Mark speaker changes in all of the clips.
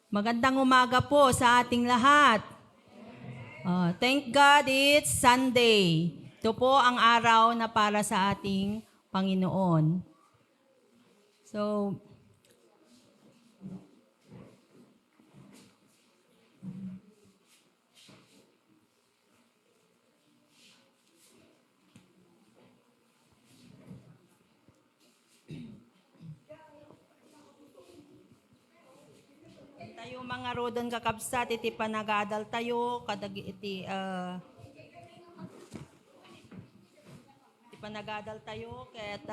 Speaker 1: Magandang umaga po sa ating lahat. Thank God it's Sunday. Ito po ang araw na para sa ating Panginoon. So, tayo mga rodon kakabsat, iti panagadal tayo, iti panagadal tayo, ket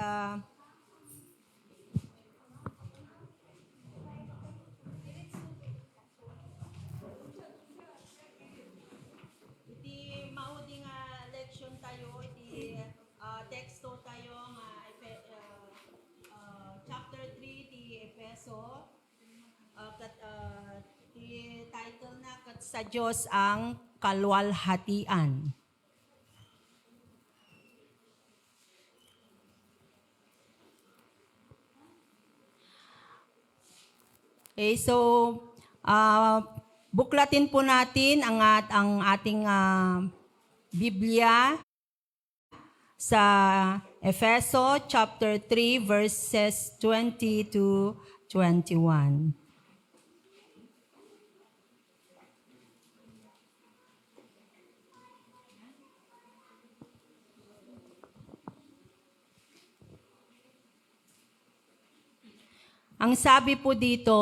Speaker 1: iti maudi nga leksyon tayo, iti teksto tayo nga chapter 3 ti Efeso. Title na kat sa Diyos ang kalwalhatian. Okay, so buklatin po natin ang ating Biblia sa Efeso chapter 3 verses 20 to 21. Ang sabi po dito,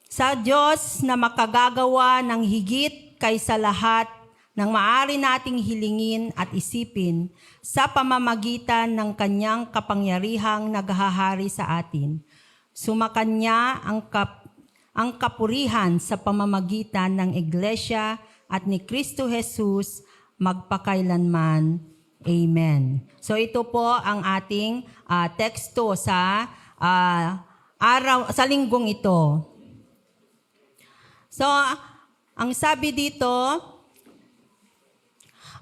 Speaker 1: sa Diyos na makagagawa ng higit kaysa lahat ng maaari nating hilingin at isipin sa pamamagitan ng kanyang kapangyarihang naghahari sa atin. Sumakanya ang kapurihan sa pamamagitan ng Iglesia at ni Kristo Jesus magpakailanman. Amen. So ito po ang ating teksto sa linggong ito. So ang sabi dito,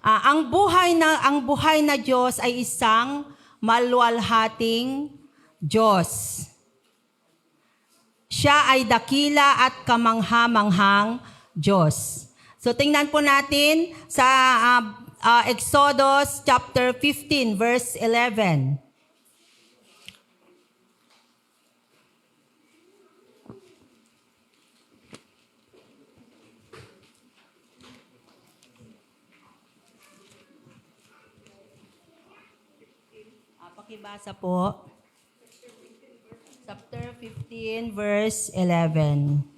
Speaker 1: ang buhay na Diyos ay isang maluwalhating Diyos. Siya ay dakila at kamangha-manghang Diyos. So tingnan po natin sa Exodus chapter 15 verse 11. Pakibasa po. Chapter 15 verse 11.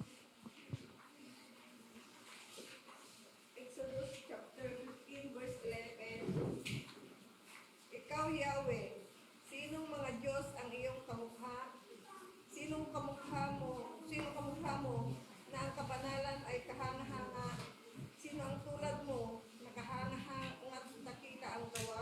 Speaker 2: Yahweh, sinong mga Diyos ang iyong kamukha? Sinong kamukha mo na ang kabanalan ay kahanga-hanga? Sino ang tulad mo na kahanga-hanga at nakita ang gawa?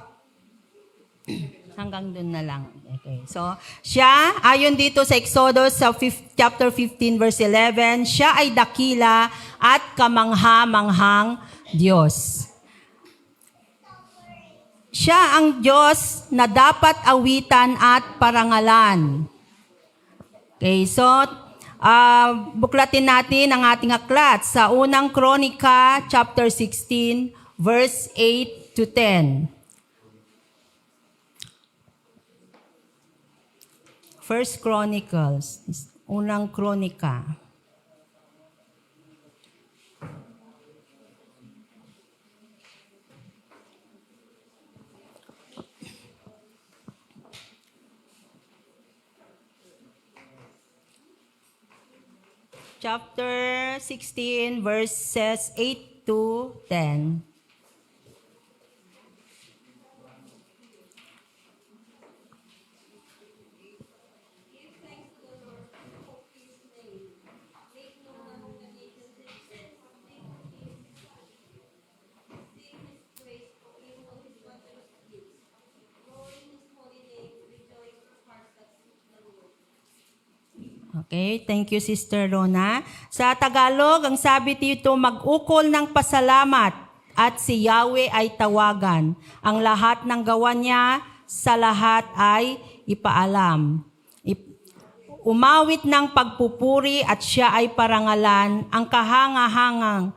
Speaker 1: Hanggang dun na lang. Okay. So, siya, ayon dito sa Exodus sa chapter 15 verse 11, siya ay dakila at kamangha-manghang Diyos. Siya ang Diyos na dapat awitan at parangalan. Okay, so buklatin natin ang ating aklat sa unang Kronika, chapter 16, verse 8 to 10. First Chronicles, unang Kronika. Chapter 16, verses 8 to 10. Okay, thank you Sister Rona. Sa Tagalog, ang sabi dito, mag-ukol ng pasalamat at si Yahweh ay tawagan. Ang lahat ng gawa niya sa lahat ay ipaalam. Umawit ng pagpupuri at siya ay parangalan, ang kahangahangang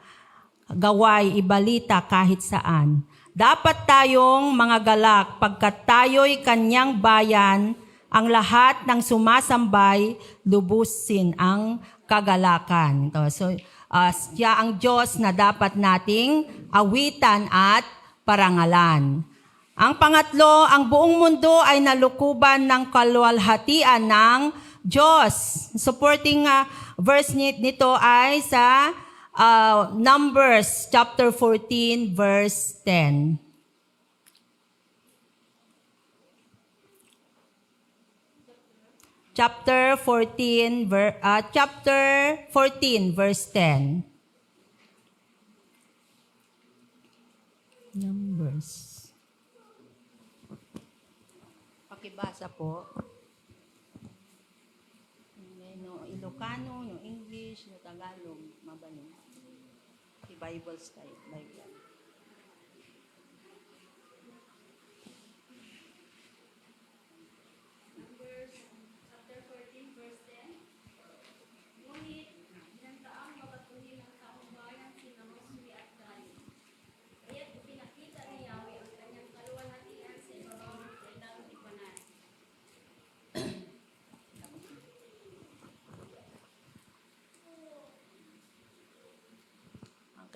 Speaker 1: gaway ibalita kahit saan. Dapat tayong mga galak pagkat tayo'y kanyang bayan, ang lahat ng sumasambay, lubusin ang kagalakan. So, siya ang Diyos na dapat nating awitan at parangalan. Ang pangatlo, ang buong mundo ay nalukuban ng kaluwalhatian ng Diyos. Supporting verse nito ay sa Numbers chapter 14 verse 10. Chapter 14 verse 10. Numbers. Pakibasa po. No Ilocano, no English, no Tagalog, mabano. Si Bible style, Bible.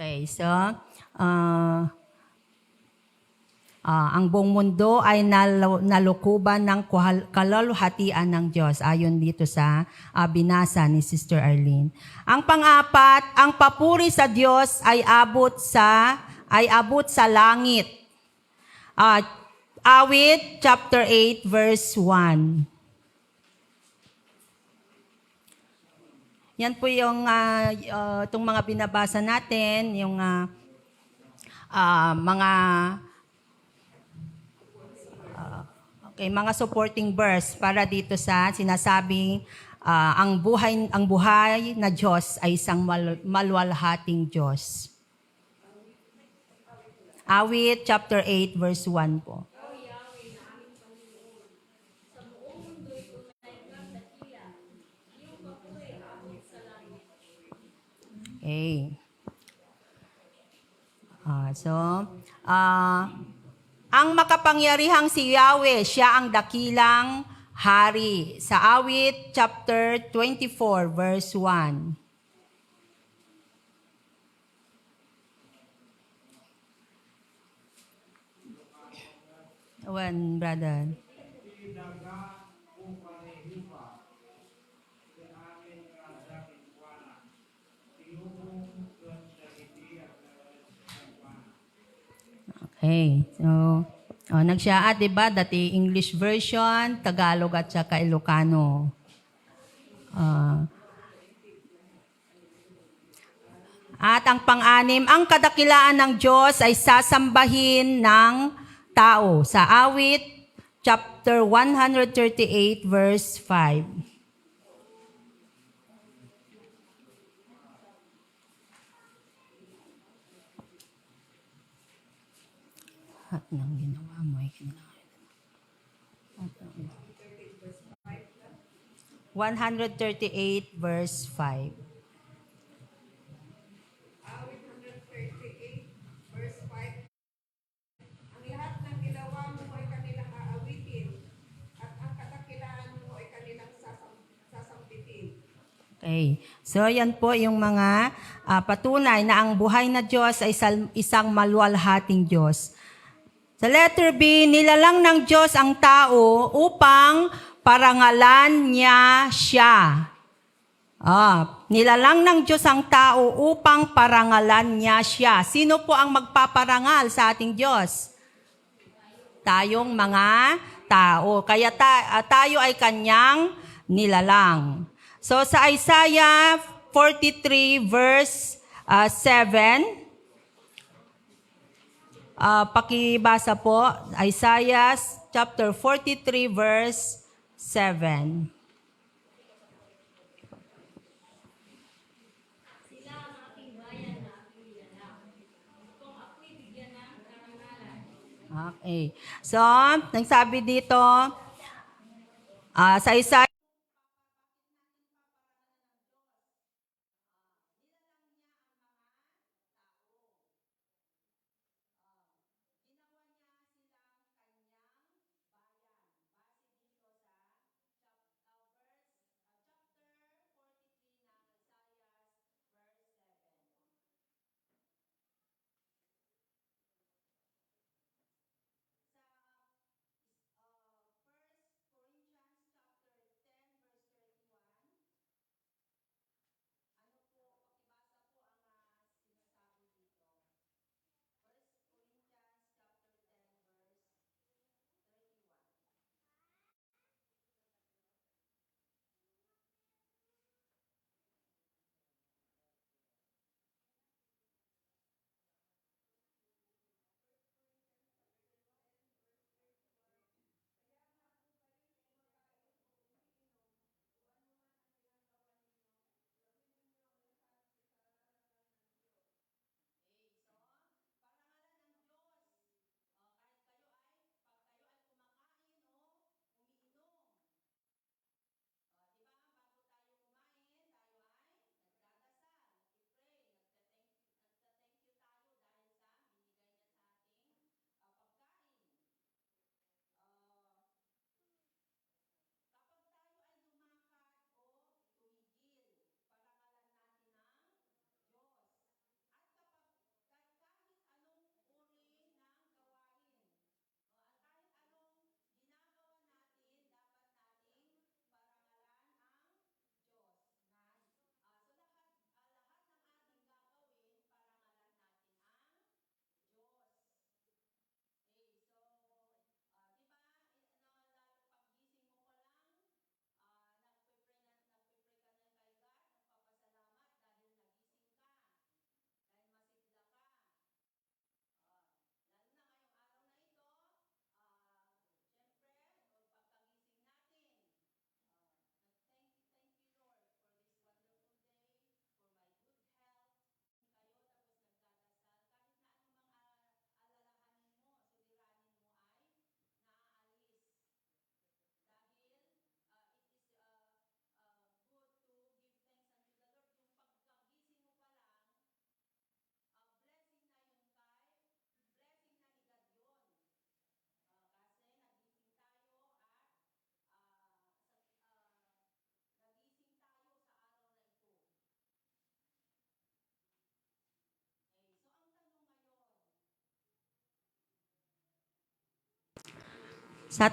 Speaker 1: Okay, so ang buong mundo ay nalukuban ng kaluwalhatian ng Diyos ayon dito sa binasa ni Sister Arlene. Ang pang-apat, ang papuri sa Diyos ay abot sa langit. Awit chapter 8 verse 1. Yan po yung itong mga binabasa natin, yung mga supporting verse para dito sa sinasabing ang buhay na Diyos ay isang maluwalhating Diyos. Awit chapter 8 verse 1 po. Okay. Ang makapangyarihang si Yahweh, siya ang dakilang hari. Sa Awit chapter 24 verse 1. One, brother. Okay, so nagsyaat, diba? Dati English version, Tagalog at saka Ilocano. At ang pang-anim, ang kadakilaan ng Diyos ay sasambahin ng tao. Sa Awit, chapter 138, verse 5. At nang ginawa mo ay kinakailangan. 138 verse 5.
Speaker 2: Awit 138, verse 5. Ang lahat ng ginawa mo ay kanilang aawitin, at ang kadakilaan mo ay kanilang sasampitin.
Speaker 1: Okay. So, yan po yung mga patunay na ang buhay na Diyos ay isang maluwalhating Diyos. Sa letter B, nilalang ng Diyos ang tao upang parangalan niya siya. Nilalang ng Diyos ang tao upang parangalan niya siya. Sino po ang magpaparangal sa ating Diyos? Tayong mga tao. Kaya tayo ay kanyang nilalang. So sa Isaiah 43 verse 7, pakibasa po, Isaiah chapter 43 verse 7.
Speaker 3: Sila ang aking bayan na aking nilalang. Kung ako'y bigyan ng karangalan.
Speaker 1: Okay. So, nagsabi dito, Sa Isaiah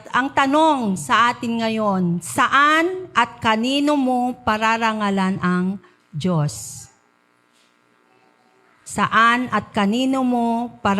Speaker 1: ang tanong sa atin ngayon, saan at kanino mo pararangalan ang Diyos? Saan at kanino mo para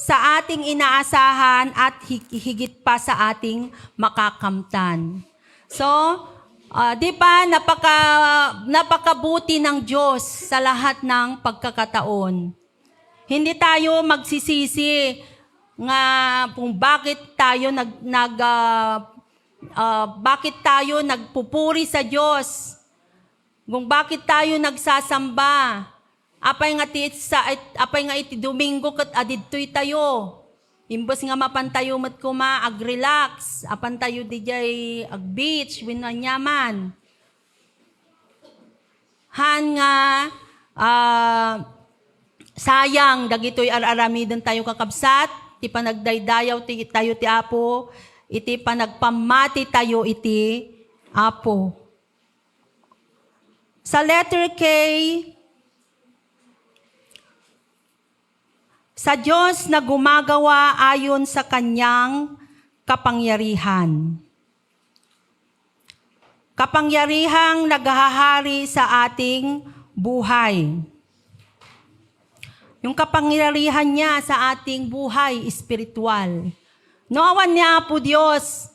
Speaker 1: sa ating inaasahan at higit pa sa ating makakamtan. So, di ba, napakabuti ng Diyos sa lahat ng pagkakataon. Hindi tayo magsisisi nga kung bakit tayo bakit tayo nagpupuri sa Diyos. Kung bakit tayo nagsasamba. Apay nga iti Domingo kat adidtoy tayo. Imbes nga mapantayo mat kuma ag-relax. Apan tayo dijay ag-beach, winanyaman. Han nga, sayang, dagitoy ar-aramidon tayo kakabsat, iti panagdaydayaw tayo ti Apo, iti panagpamati tayo iti Apo. Sa letter K, sa Diyos na gumagawa ayon sa kanyang kapangyarihan. Kapangyarihang naghahari sa ating buhay. Yung kapangyarihan niya sa ating buhay espiritual. Noawan niya po Diyos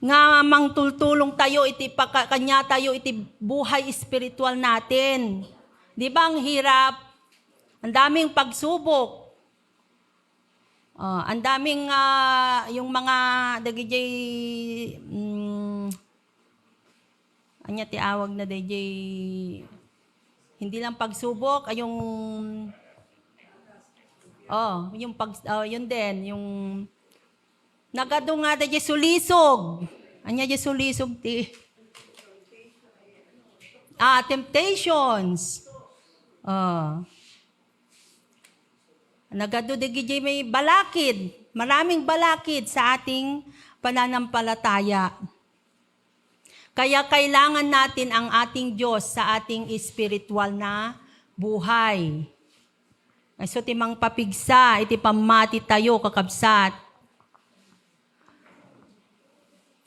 Speaker 1: nga mangtultulong tayo iti kanya tayo iti buhay espiritual natin. Di ba ang hirap? Ang daming pagsubok. Ang daming yung mga dagijay anya ti awag na dagijay hindi lang pagsubok ay yung yun din yung nagado nga dagijay sulisog. Anya di sulisog ti temptations. Nagado digijay may balakid. Maraming balakid sa ating pananampalataya. Kaya kailangan natin ang ating Diyos sa ating espiritual na buhay. So timang papigsa, iti pamati tayo kakabsat.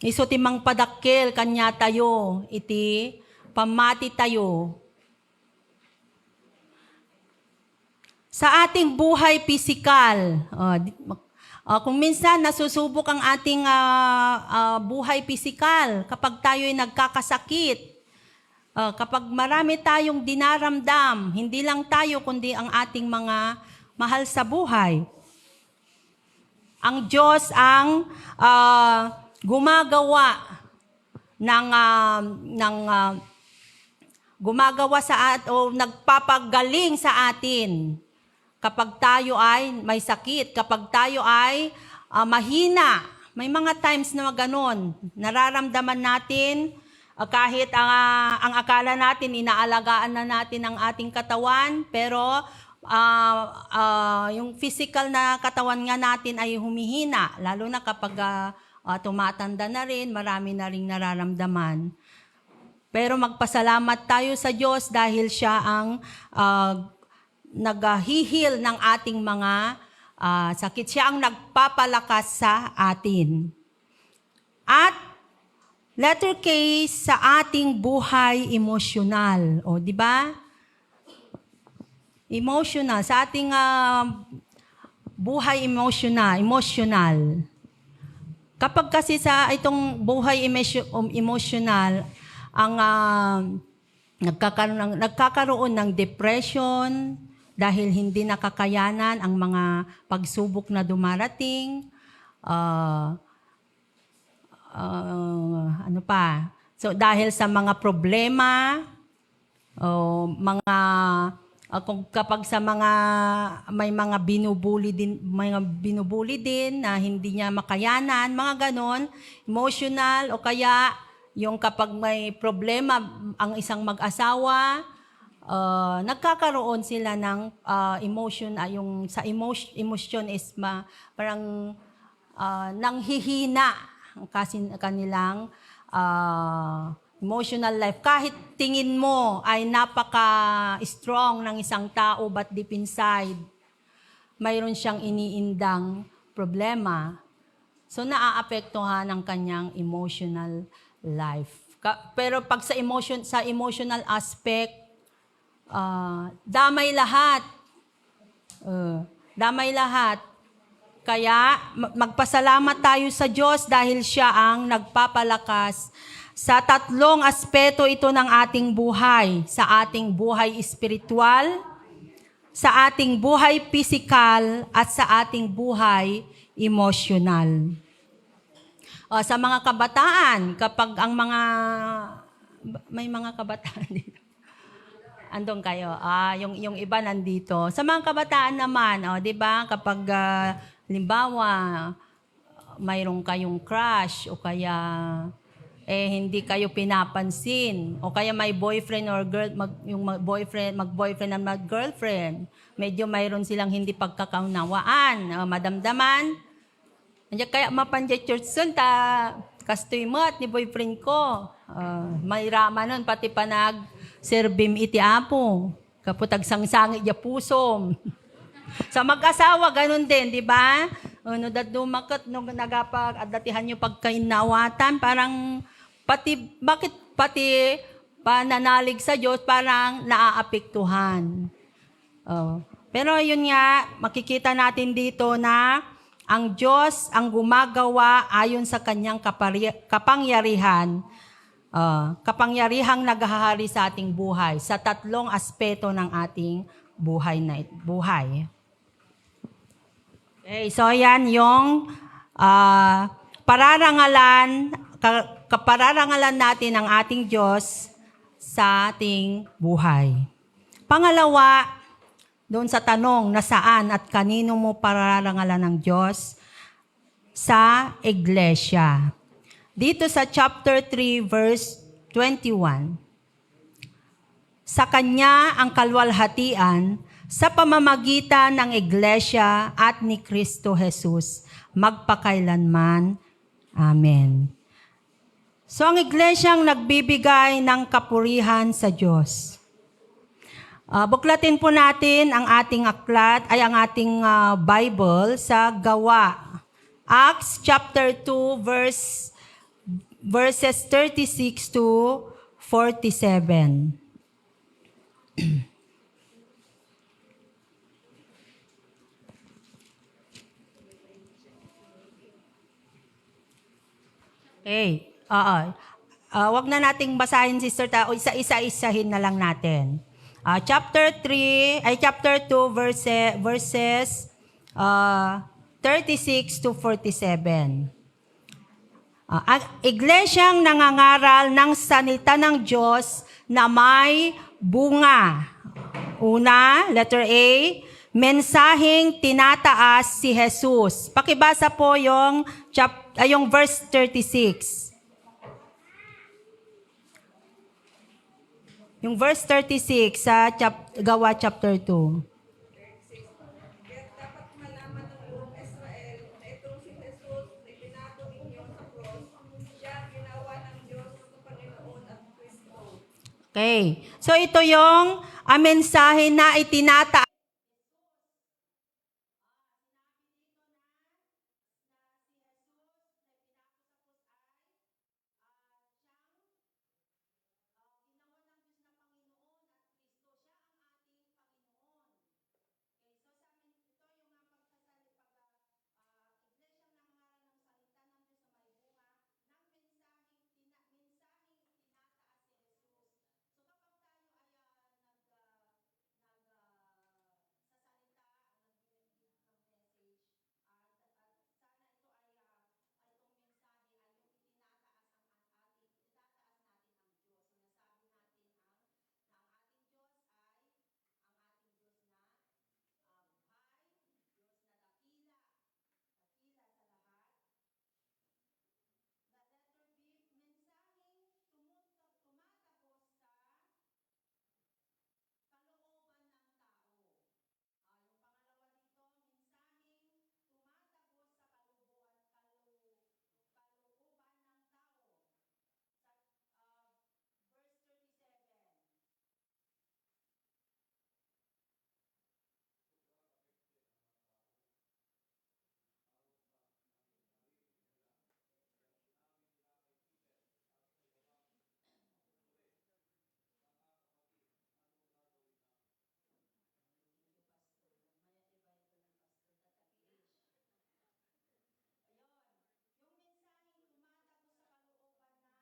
Speaker 1: Iso timang padakkel kanya tayo, iti pamati tayo. Sa ating buhay pisikal, kung minsan nasusubok ang ating buhay pisikal, kapag tayo'y nagkakasakit, kapag marami tayong dinaramdam, hindi lang tayo kundi ang ating mga mahal sa buhay. Ang Diyos ang gumagawa o nagpapagaling sa atin. Kapag tayo ay may sakit, kapag tayo ay mahina, may mga times na ganon, nararamdaman natin, kahit ang akala natin, inaalagaan na natin ang ating katawan, pero yung physical na katawan nga natin ay humihina, lalo na kapag tumatanda na rin, marami na rin nararamdaman. Pero magpasalamat tayo sa Diyos dahil siya ang naghihil ng ating mga sakit. Siya ang nagpapalakas sa atin. At letter K, sa ating buhay emosyonal. O, di ba? Emotional. Sa ating buhay emotional. Kapag kasi sa itong buhay emotional, ang nagkakaroon ng depression, dahil hindi nakakayanan ang mga pagsubok na dumarating. So dahil sa mga problema, kapag sa may mga binubuli din na hindi niya makayanan, mga ganon, emotional o kaya yung kapag may problema ang isang mag-asawa, nagkakaroon sila ng emotion, yung sa emotion is parang nanghihina kasi kanilang emotional life. Kahit tingin mo ay napaka-strong ng isang tao, but deep inside, mayroon siyang iniindang problema. So naaapektuhan ang kanyang emotional life. Pero pag sa emotional aspect, damay lahat. Damay lahat. Kaya magpasalamat tayo sa Diyos dahil siya ang nagpapalakas sa tatlong aspeto ito ng ating buhay. Sa ating buhay espiritual, sa ating buhay pisikal, at sa ating buhay emosyonal. Sa mga kabataan, kapag ang may mga kabataan dito. Andun kayo. Yung iba nandito. Sa mga kabataan naman, 'di ba? Kapag halimbawa mayroon kayong crush o kaya hindi kayo pinapansin o kaya may boyfriend or girl mag-boyfriend at mag-girlfriend, medyo mayroon silang hindi pagkakaunawaan, madamdaman. Andiyan kaya mapanjay church sun kastoy mo at ni boyfriend ko. May rama nun pati panag serbim iti apo. Kaputag sangsangit ya pusom. Sa mag-asawa, ganun din, di ba? No, dumakot, no, nagapag, adatihan nyo pagkainawatan, parang, bakit pati pananalig sa Diyos, parang naaapektuhan. Pero yun nga, makikita natin dito na, ang Diyos ang gumagawa ayon sa kanyang kapangyarihan, kapangyarihang naghahari sa ating buhay, sa tatlong aspeto ng ating buhay. Okay, so yan yung kapararangalan natin ng ating Diyos sa ating buhay. Pangalawa, doon sa tanong na saan at kanino mo pararangalan ng Diyos? Sa iglesia. Dito sa chapter 3, verse 21. Sa Kanya ang kalwalhatian sa pamamagitan ng iglesia at ni Kristo Jesus, magpakailanman. Amen. So ang iglesyang nagbibigay ng kapurihan sa Diyos. Buklatin po natin ang ating aklat, ang ating Bible sa Gawa. Acts chapter 2, verses 36 to 47. Okay. Wag na nating basahin, sister, o isa-isahin na lang natin. Chapter 2, verses 36 to 47. Ang iglesyang nangangaral ng salita ng Diyos na may bunga. Una, letter A, mensaheng tinataas si Jesus. Pakibasa po yung verse 36. Yung verse 36 sa Gawa chapter 2.
Speaker 2: Kaya dapat malaman ng buong Israel na itong si Jesus na ipinato ninyo sa cross, siya ginawa ng Diyos sa Panginoon at Kristo.
Speaker 1: Okay. So ito yung mensahe na itinataas.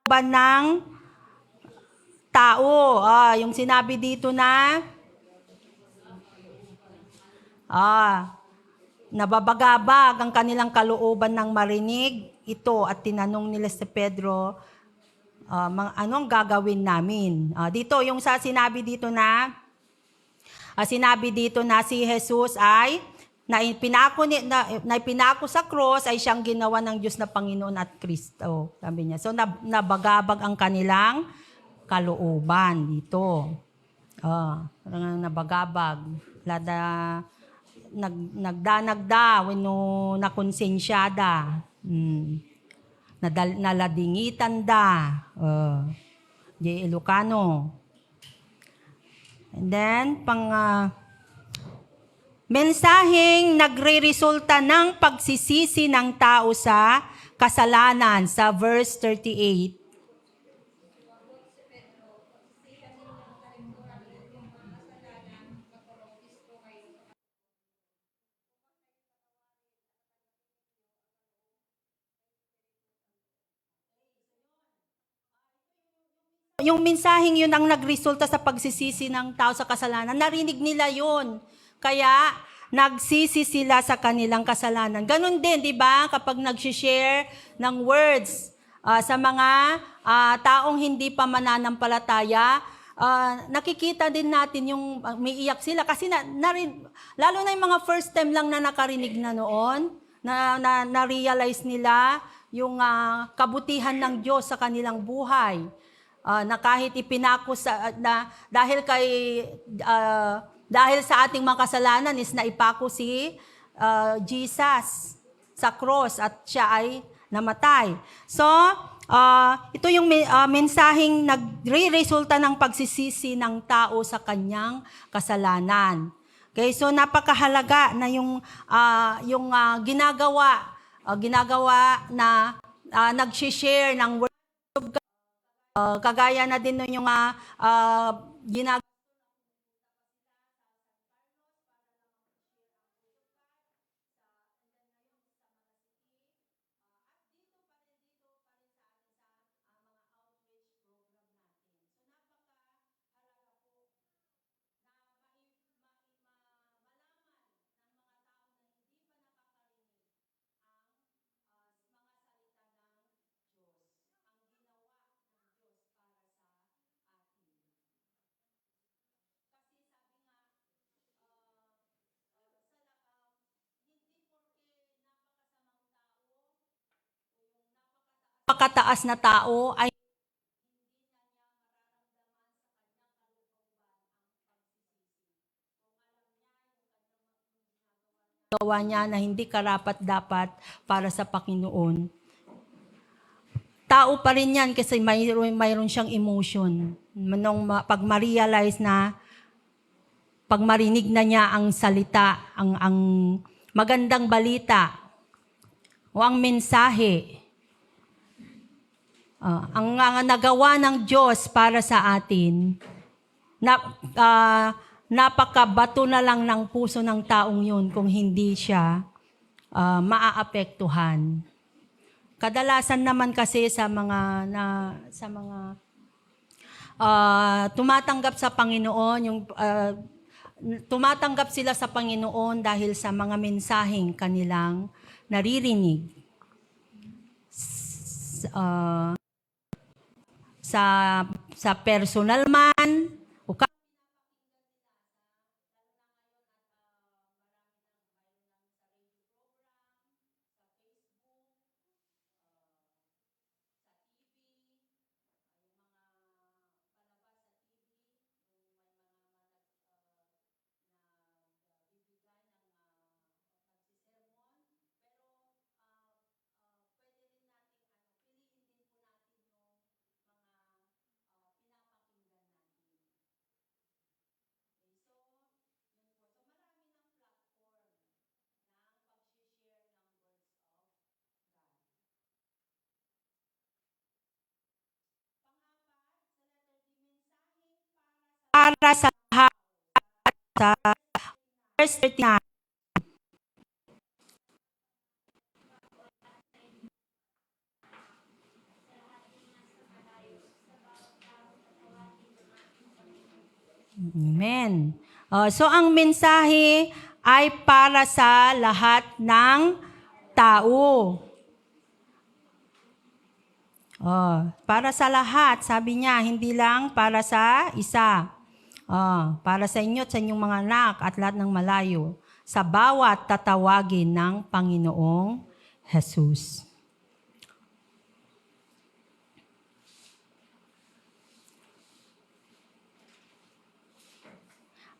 Speaker 1: ng tao. Yung sinabi dito na nababagabag ang kanilang kalooban ng marinig ito at tinanong nila si Pedro, anong gagawin namin? Dito, yung sinabi dito na si Jesus ay na ipinako sa cross ay siyang ginawa ng Diyos na Panginoon at Kristo. Sabi niya. So, nabagabag ang kanilang kalooban dito. Nabagabag. Nagdanagda, nakonsensyada. Naladingitan da. Di Ilocano. And then, mensaheng nagre-resulta ng pagsisisi ng tao sa kasalanan sa verse 38. Yung mensaheng yun ang nagresulta sa pagsisisi ng tao sa kasalanan. Narinig nila yun. Kaya, nagsisi sila sa kanilang kasalanan. Ganon din, di ba? Kapag nag-share ng words sa mga taong hindi pa mananampalataya, nakikita din natin yung may iyak sila. Kasi lalo na yung mga first time lang na nakarinig na noon, na-realize nila yung kabutihan ng Diyos sa kanilang buhay. Na kahit ipinako dahil sa ating mga kasalanan is naipako si Jesus sa cross at siya ay namatay. So, ito yung mensaheng nagre-resulta ng pagsisisi ng tao sa kanyang kasalanan. Okay, so napakahalaga na yung ginagawa na nag-share ng word of God. Kagaya na din yung ginagawa napakataas na tao ay gawa niya na hindi karapat-dapat para sa Panginoon. Tao pa rin yan kasi mayroon siyang emotion. Pag ma-realize na, pag marinig na niya ang salita, ang magandang balita, o ang mensahe, ang nagawa ng Diyos para sa atin, napakabato na lang ng puso ng taong yun kung hindi siya maaapektuhan. Kadalasan naman kasi sa mga tumatanggap sa Panginoon, tumatanggap sila sa Panginoon dahil sa mga mensaheng kanilang naririnig. Sa personal man, o para sa lahat sa verse 39. So ang mensahe ay para sa lahat ng tao. Para sa lahat, sabi niya, hindi lang para sa isa. Para sa inyo at sa inyong mga anak at lahat ng malayo, sa bawat tatawagin ng Panginoong Jesus.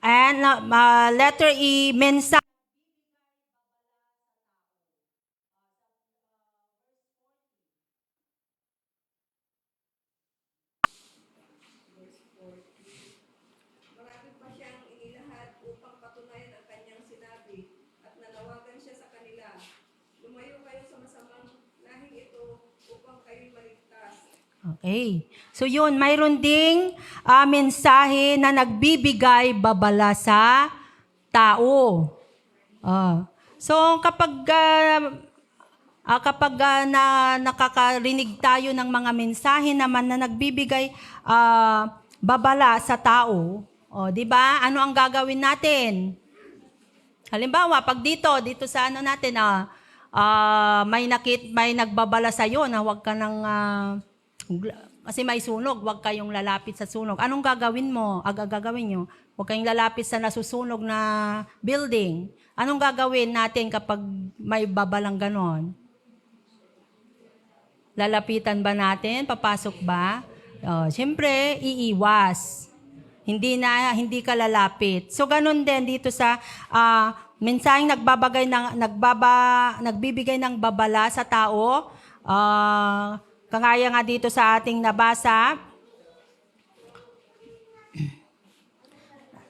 Speaker 1: And letter E, mensahe.
Speaker 2: Marami pa siyang inilahad upang patunayan ang kanyang sinabi at nanawagan siya sa kanila. Lumayo kayo sa masamang lahing ito upang kayo'y maligtas.
Speaker 1: Okay. So yun, mayroon ding mensahe na nagbibigay babala sa tao. So kapag nakakarinig tayo ng mga mensahe naman na nagbibigay babala sa tao, di ba? Ano ang gagawin natin? Halimbawa, pag dito sa ano natin, may nagbabala sa iyo na huwag ka nang kasi may sunog, huwag kayong lalapit sa sunog. Anong gagawin mo? Gagawin nyo? Huwag kayong lalapit sa nasusunog na building. Anong gagawin natin kapag may babalang ganon? Lalapitan ba natin? Papasok ba? Siyempre, iiwas. Hindi ka lalapit. So, ganun din dito sa mensaheng nagbibigay ng babala sa tao. Kagaya nga dito sa ating nabasa,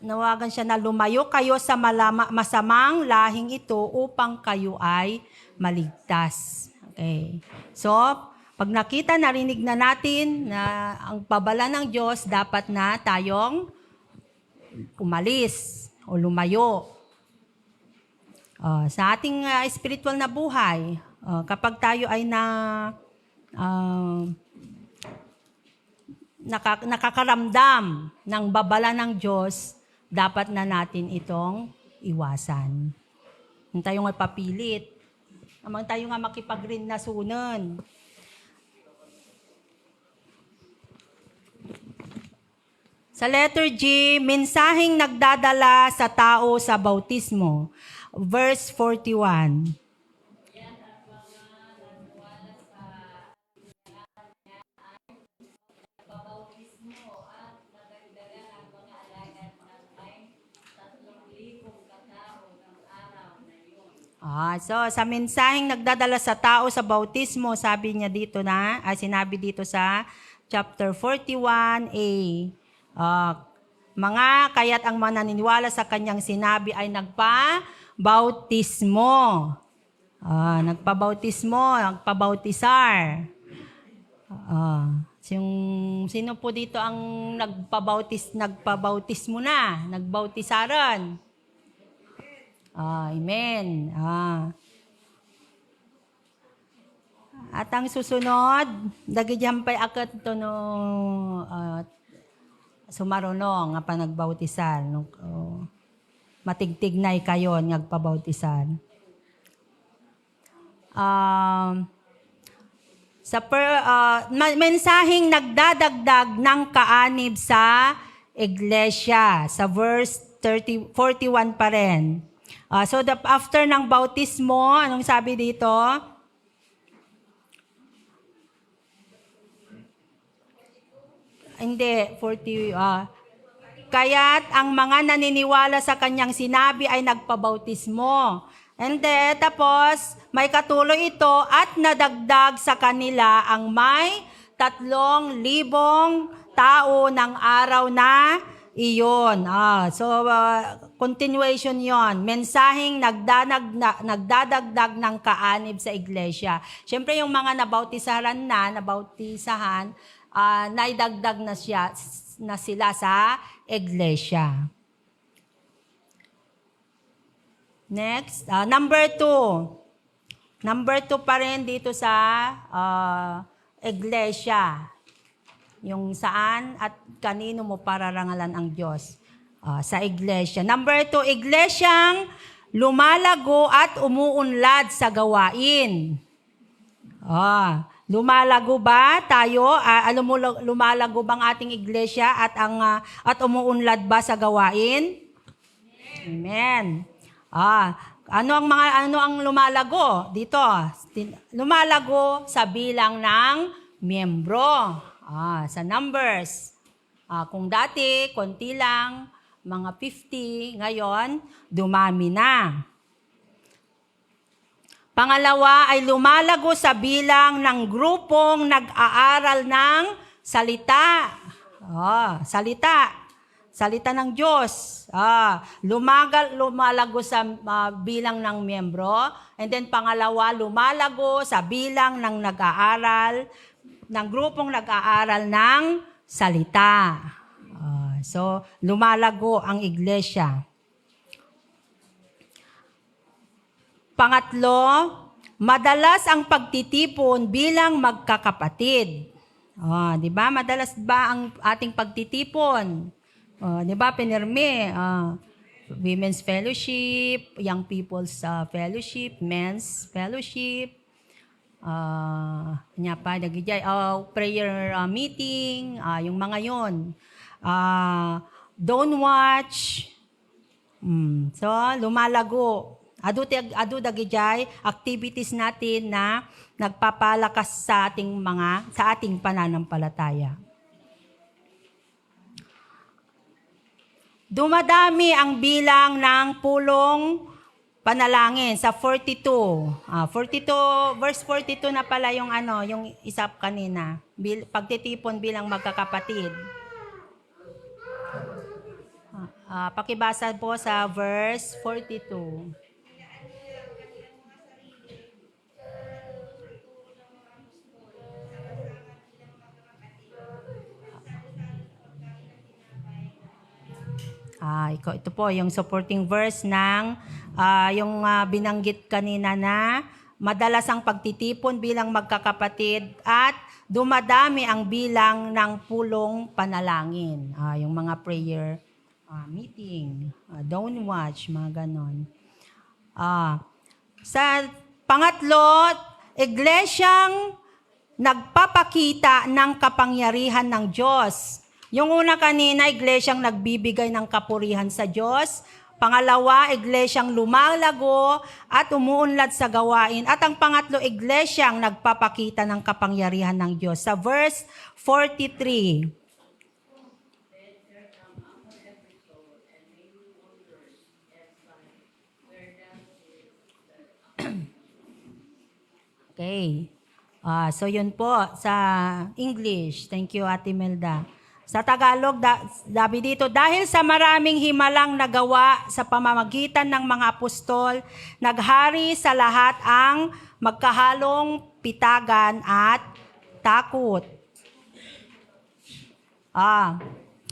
Speaker 1: nawagan siya na lumayo kayo sa masamang lahing ito upang kayo ay maligtas. Okay. So, pag nakita, narinig na natin na ang babala ng Diyos, dapat na tayong umalis o lumayo. Sa ating spiritual na buhay, kapag tayo ay nakakaramdam ng babala ng Diyos, dapat na natin itong iwasan. Kung tayo nga papilit, amang tayo nga makipag-rin na sunan. Sa letter G, mensaheng nagdadala sa tao sa bautismo. Verse 41. So sa mensaheng nagdadala sa tao sa bautismo, sinabi dito sa chapter 41a, kaya't ang mga naniniwala sa kanyang sinabi ay nagpabautismo. Nagpabautisar. Sino po dito ang nagpabautismo na? Nagbautisaran? Amen. At ang susunod, dagidyampay akat ito sumarunong nga panagbautisan. Matigtignay kayo ngagpabautisan. Mensaheng nagdadagdag ng kaanib sa iglesia. Sa verse 41 pa rin. So after ng bautismo, anong sabi dito? Hindi, 40. Kaya't ang mga naniniwala sa kanyang sinabi ay nagpabautismo. And then, tapos, may katuloy ito at nadagdag sa kanila ang may 3,000 tao ng araw na iyon. Continuation yon. Mensaheng nagdadagdag ng kaanib sa iglesia. Siyempre, yung mga nabautisahan, naidagdag na sila sa iglesia. Next, number 2. Number 2 pa rin dito sa iglesia. Yung saan at kanino mo pararangalan ang Diyos. sa iglesia. Number 2, iglesyang lumalago at umuunlad sa gawain. Lumalago ba tayo? Lumalago bang ating iglesia at umuunlad ba sa gawain? Amen. Ano ang lumalago dito? Lumalago sa bilang ng miyembro. Sa numbers. Kung dati konti lang, mga 50, ngayon dumami na. Pangalawa ay lumalago sa bilang ng grupong nag-aaral ng salita. Salita ng Diyos. Lumalago sa bilang ng miyembro. And then pangalawa, lumalago sa bilang ng nag-aaral, ng grupong nag-aaral ng salita. So, lumalago ang iglesia. Pangatlo, madalas ang pagtitipon bilang magkakapatid. Di ba? Madalas ba ang ating pagtitipon? Di ba? Pinirmi. Women's Fellowship, Young People's Fellowship, Men's Fellowship, prayer meeting, yung mga yon. Don't watch. So, lumalago. Adu dagijay activities natin na nagpapalakas sa ating pananampalataya. Dumadami ang bilang ng pulong panalangin sa 42. 42 verse 42 na pala yung yung isap kanina. Pagtitipon bilang magkakapatid. Pakibasa po sa verse 42. Ito po yung supporting verse ng yung binanggit kanina na madalas ang pagtitipon bilang magkakapatid at dumadami ang bilang ng pulong panalangin. Yung mga prayer meeting, don't watch, mga ganon. Sa pangatlo, iglesyang nagpapakita ng kapangyarihan ng Diyos. Yung una kanina, iglesyang nagbibigay ng kapurihan sa Diyos. Pangalawa, iglesyang lumalago at umuunlad sa gawain. At ang pangatlo, iglesyang nagpapakita ng kapangyarihan ng Diyos. Sa verse 43. Okay. So yun po sa English. Thank you, Ate Melda. Sa Tagalog, sabi dito, dahil sa maraming himalang nagawa sa pamamagitan ng mga apostol, naghari sa lahat ang magkahalong pitagan at takot.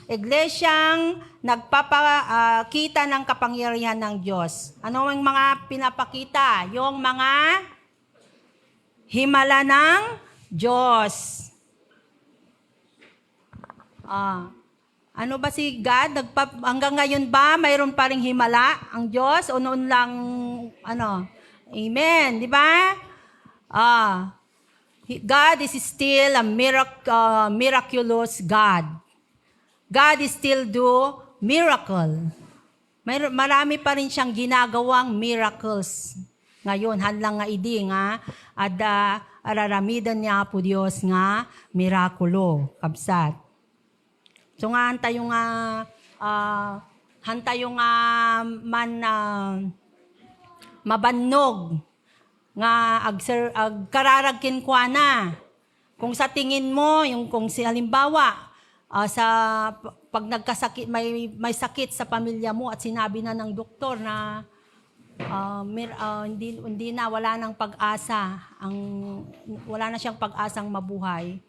Speaker 1: Iglesyang nagpapakita ng kapangyarihan ng Diyos. Ano ang mga pinapakita? Yung mga himala ng Diyos. Ano ba si God? Hanggang ngayon ba mayroon pa ring himala ang Diyos? O noon lang, Amen. Di ba? God is still a miraculous God. God is still do miracle. Marami pa rin siyang ginagawang miracles. Ngayon, hadlang nga idi nga, ada araramidan niya po Diyos nga mirakulo, kabsat. So nga hantayong mabannog nga agkararagkin kwa na. Kung sa tingin mo, kung halimbawa pag nagkasakit, may sakit sa pamilya mo at sinabi na ng doktor na hindi na, wala nang pag-asa, wala na siyang pag-asang mabuhay.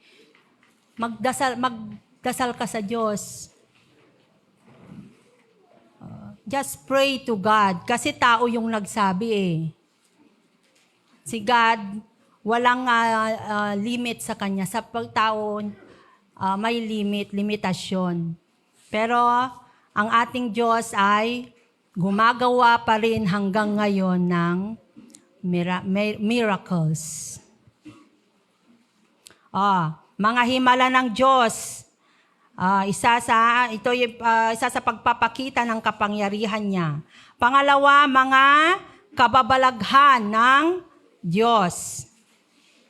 Speaker 1: Magdasal ka sa Diyos. Just pray to God. Kasi tao yung nagsabi eh. Si God, walang limit sa Kanya. Sa tao, may limitasyon. Pero ang ating Diyos ay gumagawa pa rin hanggang ngayon ng miracles. Mga himala ng Diyos. Isa sa pagpapakita ng kapangyarihan niya. Pangalawa, mga kababalaghan ng Diyos.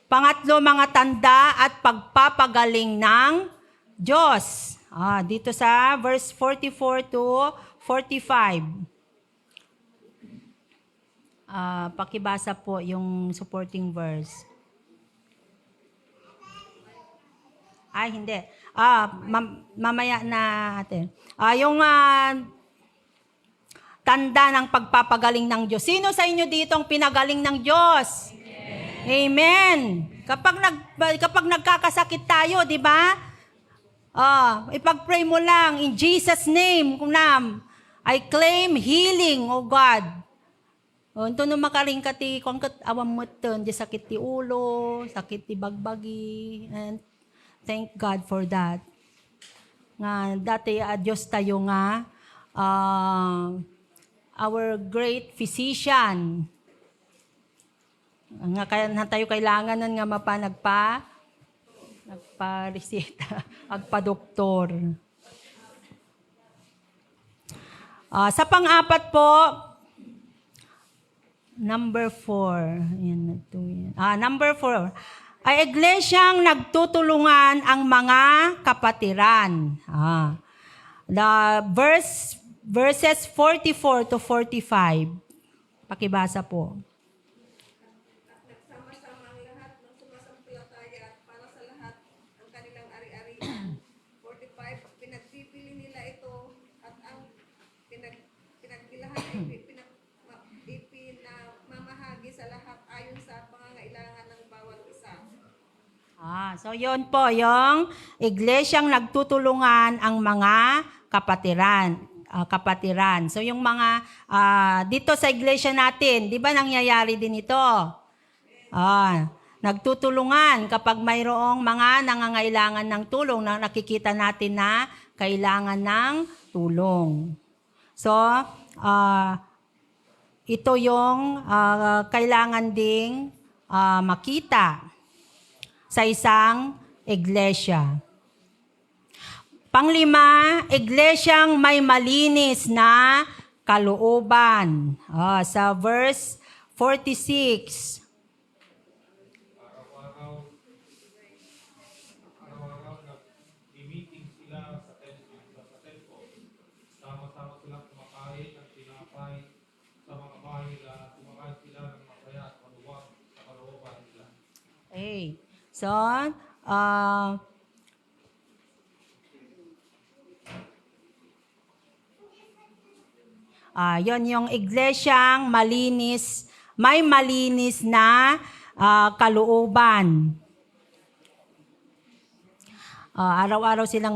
Speaker 1: Pangatlo, mga tanda at pagpapagaling ng Diyos. Dito sa verse 44 to 45. Pakibasa po yung supporting verse. Ay, hindi. Mamaya na ate. Yung tanda ng pagpapagaling ng Diyos. Sino sa inyo dito ang pinagaling ng Diyos? Amen. Kapag nagkakasakit tayo, di ba? Ipag-pray mo lang in Jesus' name. I claim healing, oh God. Ito no makaring kati kung awam mo di sakit ti ulo, sakit ti bagbagi, and thank God for that. Nga dati Diyos tayo nga our great physician. Nga kaya na tayo kailangan nga nagpa-resita, agpa-doktor. Sa pang-apat po, number 4. Number 4. Ay iglesyang nagtutulungan ang mga kapatiran. Verses 44 to 45. Pakibasa po.
Speaker 2: Nagsama-sama ang lahat ng sumasampalataya para sa lahat ng kanilang ari-arian. 45, pinagpipili nila ito at ang pinagbilahan ay ipinamamahagi sa lahat ayon sa pangangailangan ng bawat isa.
Speaker 1: So yun po, yung iglesyang nagtutulungan ang mga kapatiran. So yung mga dito sa iglesia natin, di ba nangyayari din ito? Nagtutulungan kapag mayroong mga nangangailangan ng tulong na nakikita natin na kailangan ng tulong. So, ito yung kailangan ding makita sa isang iglesia. Panglima, iglesyang may malinis na kalooban. Sa verse 46.
Speaker 4: Araw-araw nag-meeting sila sa tempo. Sama-sama silang kumakain at tinapay sa mga bahay nila. Kumakain sila ng masaya at maluwag sa kalooban nila.
Speaker 1: Okay. So, yon yung iglesyang malinis, may malinis na kalooban. Araw-araw silang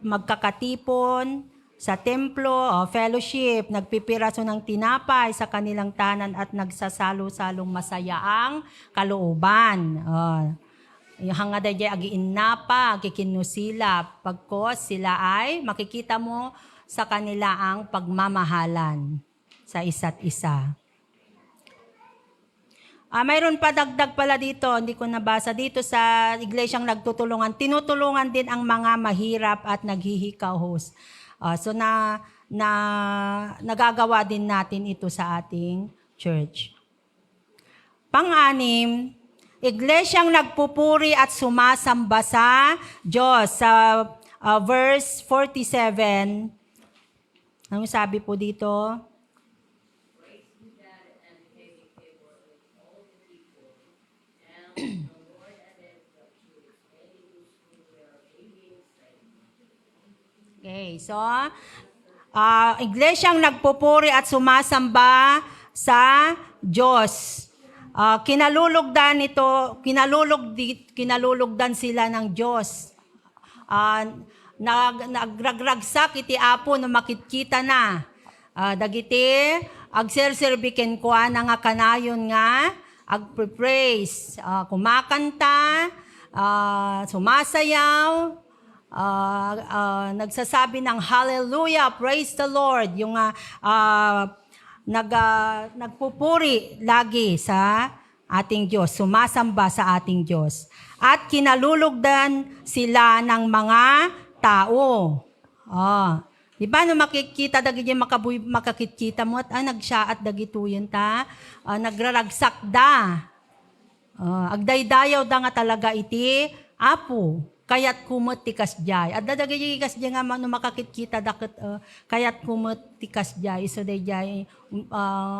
Speaker 1: magkakatipon sa templo, fellowship, nagpipiraso ng tinapay sa kanilang tanan at nagsasalo-salong masaya ang kalooban. Yung hangad ay agiin na pa, kikinusila, pagkos sila ay makikita mo sa kanila ang pagmamahalan sa isa't isa. Mayroon pa dagdag pala dito, hindi ko nabasa dito sa iglesyang nagtutulungan. Tinutulungan din ang mga mahirap at naghihikahos. So nagagawa din natin ito sa ating church. Pang-anim, iglesyang nagpupuri at sumasamba sa Diyos. Sa verse 47, ano sabi po dito? Okay, so iglesyang nagpupuri at sumasamba sa Diyos. Kinalulugdan sila ng Diyos. Nagragsak iti apo no makikita na. Dagiti agserserbiken kwa na nga kanayon nga agpe-praise, kumakanta, sumasayaw, nagsasabi ng hallelujah, praise the Lord, yung nagpupuri lagi sa ating Diyos, sumasamba sa ating Diyos. At kinalulugdan sila ng mga tao. Di ba no makikita dagiti makakikita mo at nagsya at dagituyen ta, nagraragsak da. Agdaydayaw da nga talaga iti apo, kayat kumot ti kasjay. At dadagiti kasjay nga no makakikita daket kayat kumot ti kasjay. So dayjay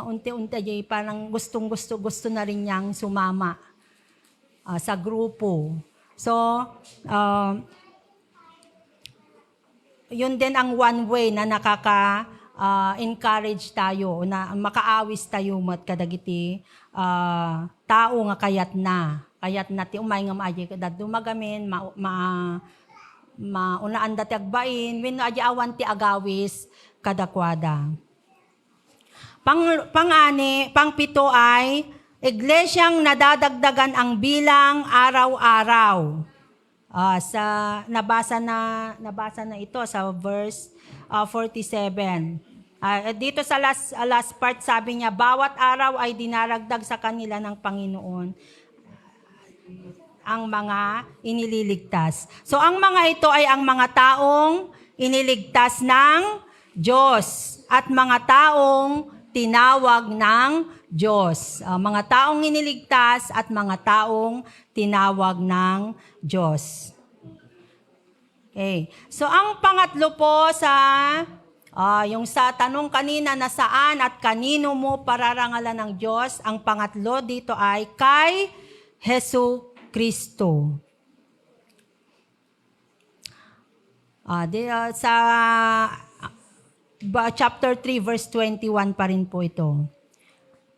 Speaker 1: unti-unti jay parang gusto na rin niyang sumama sa grupo. So yun din ang one way na encourage tayo na makaawis tayo mat kadagiti tao nga kayat na ti umay nga maaji kada dumagamin maunaan dati agbain wenno aji awan ti agawis kadakwada. Pangpito ay iglesyang nadadagdagan ang bilang araw-araw. Nabasa na ito sa verse 47. Dito sa last part sabi niya, bawat araw ay dinaragdag sa kanila ng Panginoon ang mga inililigtas. So ang mga ito ay ang mga taong iniligtas ng Diyos at mga taong tinawag ng Diyos. Mga taong iniligtas at mga taong tinawag ng Diyos. Okay. So ang pangatlo po yung sa tanong kanina na saan at kanino mo pararangalan ng Diyos, ang pangatlo dito ay kay Hesu Kristo. Sa chapter 3 verse 21 pa rin po ito.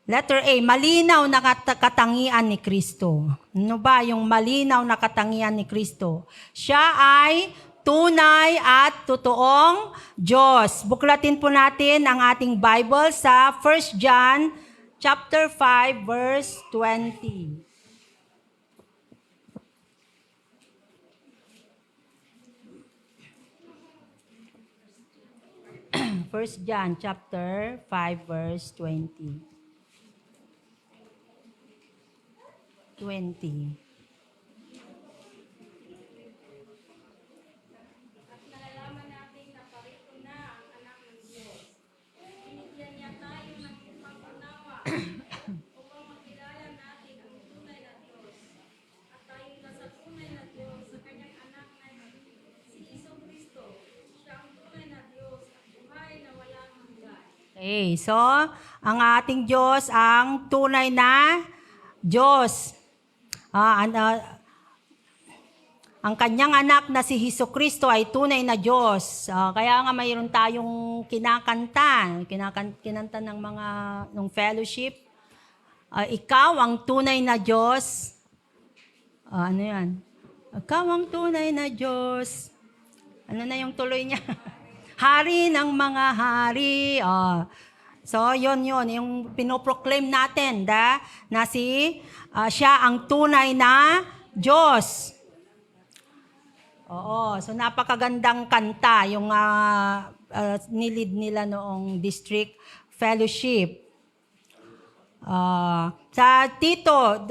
Speaker 1: Letter A, malinaw na katangian ni Kristo. Ano ba yung malinaw na katangian ni Kristo? Siya ay tunay at totoong Diyos. Buklatin po natin ang ating Bible sa 1 John chapter 5 verse 20. 1 John chapter 5 verse 20. 20.
Speaker 3: At nalalaman natin na parito na ang anak ng Diyos. Binigyan niya tayo ng pag-unawa upang makilala natin ang tunay na Diyos. At tayo nasa tunay na Diyos sa kanyang anak na si Jesucristo. Siya ang tunay na Diyos at buhay na walang hanggan.
Speaker 1: Okay, so ang ating Diyos ang tunay na Diyos. Ang kanyang anak na si Jesucristo ay tunay na Diyos. Kaya nga mayroon tayong kinanta ng mga ng fellowship. Ikaw ang tunay na Diyos. Ano yan? Ikaw ang tunay na Diyos. Ano na yung tuloy niya? Hari ng mga hari. So, yun, yung pinoproclaim natin na siya ang tunay na Diyos. Oo, so napakagandang kanta yung nilid nila noong district fellowship. Sa Tito,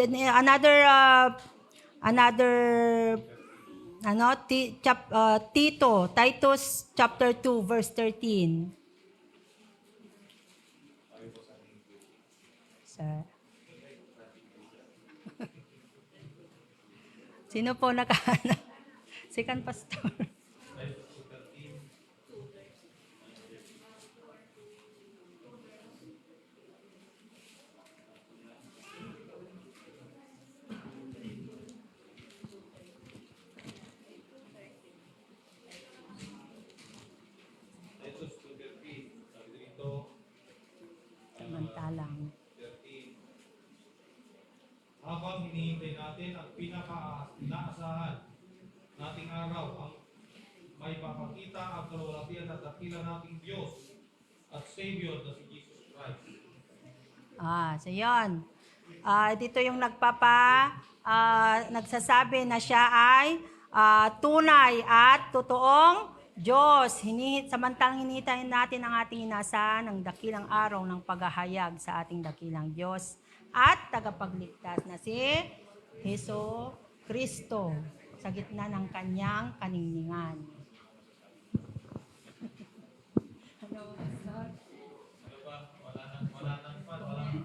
Speaker 1: Titus chapter 2 verse 13. Sino po nakahanap? Second pastor. Samantalang.
Speaker 4: Habang hinihintay natin ang pinaka-inaasahan nating araw, ang may papakita ang kalwalhatian at dakila nating Diyos at Savior na si Jesus Christ.
Speaker 1: So yun. Dito yung nagsasabi na siya ay tunay at totoong Diyos. Samantalang hinihintay natin ang ating inaasahan ng dakilang araw ng paghahayag sa ating dakilang Diyos at tagapagligtas na si Hesus Kristo sa gitna ng kanyang kaningningan.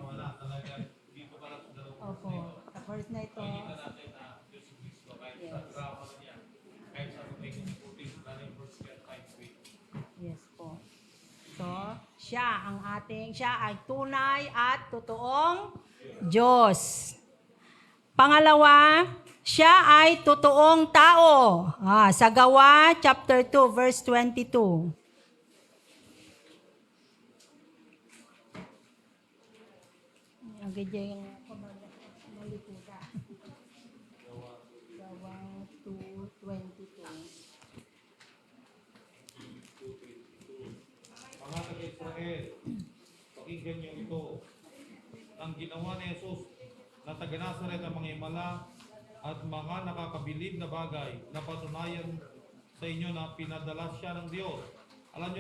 Speaker 4: Wala talaga. Dito pa lang sa dalawang
Speaker 1: Opo, sa verse na ito.
Speaker 4: Nakita natin na Diyos Cristo kahit sa drama niya, kahit sa may kuniputin, lalo yung verse 5:3.
Speaker 1: Yes po. So, siya ay tunay at totoong Diyos. Pangalawa, siya ay totoong tao. Sa Gawa chapter 2 verse 22. Ang ganyan malikuta. Gawa 2:22.
Speaker 4: Mga taga-Israel, pakinggan niyo ito. Ang ginawa ni Jesus na taga-Nazaret ang mga himala at mga nakakabilib na bagay na patunayan sa inyo na pinadala siya ng Diyos. Alam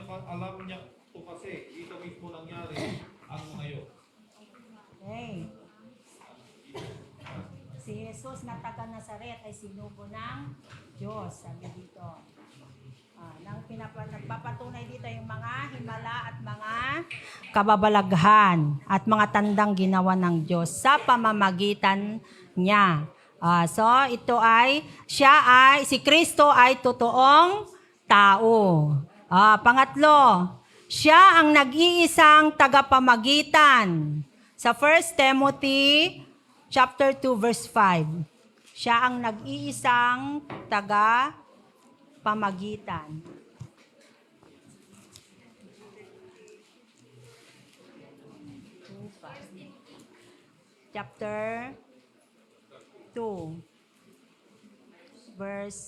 Speaker 4: niya ito kasi dito mismo nangyari ang mga yun.
Speaker 1: Okay. Si Jesus na taga Nazaret ay sinugo ng Diyos, sabi dito. Nagpapatunay dito yung mga himala at mga kababalaghan at mga tandang ginawa ng Diyos sa pamamagitan niya. So ito ay, si Kristo ay totoong tao. Pangatlo, siya ang nag-iisang tagapamagitan. Sa 1 Timothy chapter 2 verse 5. Siya ang nag-iisang tagapamagitan. Chapter 2 verse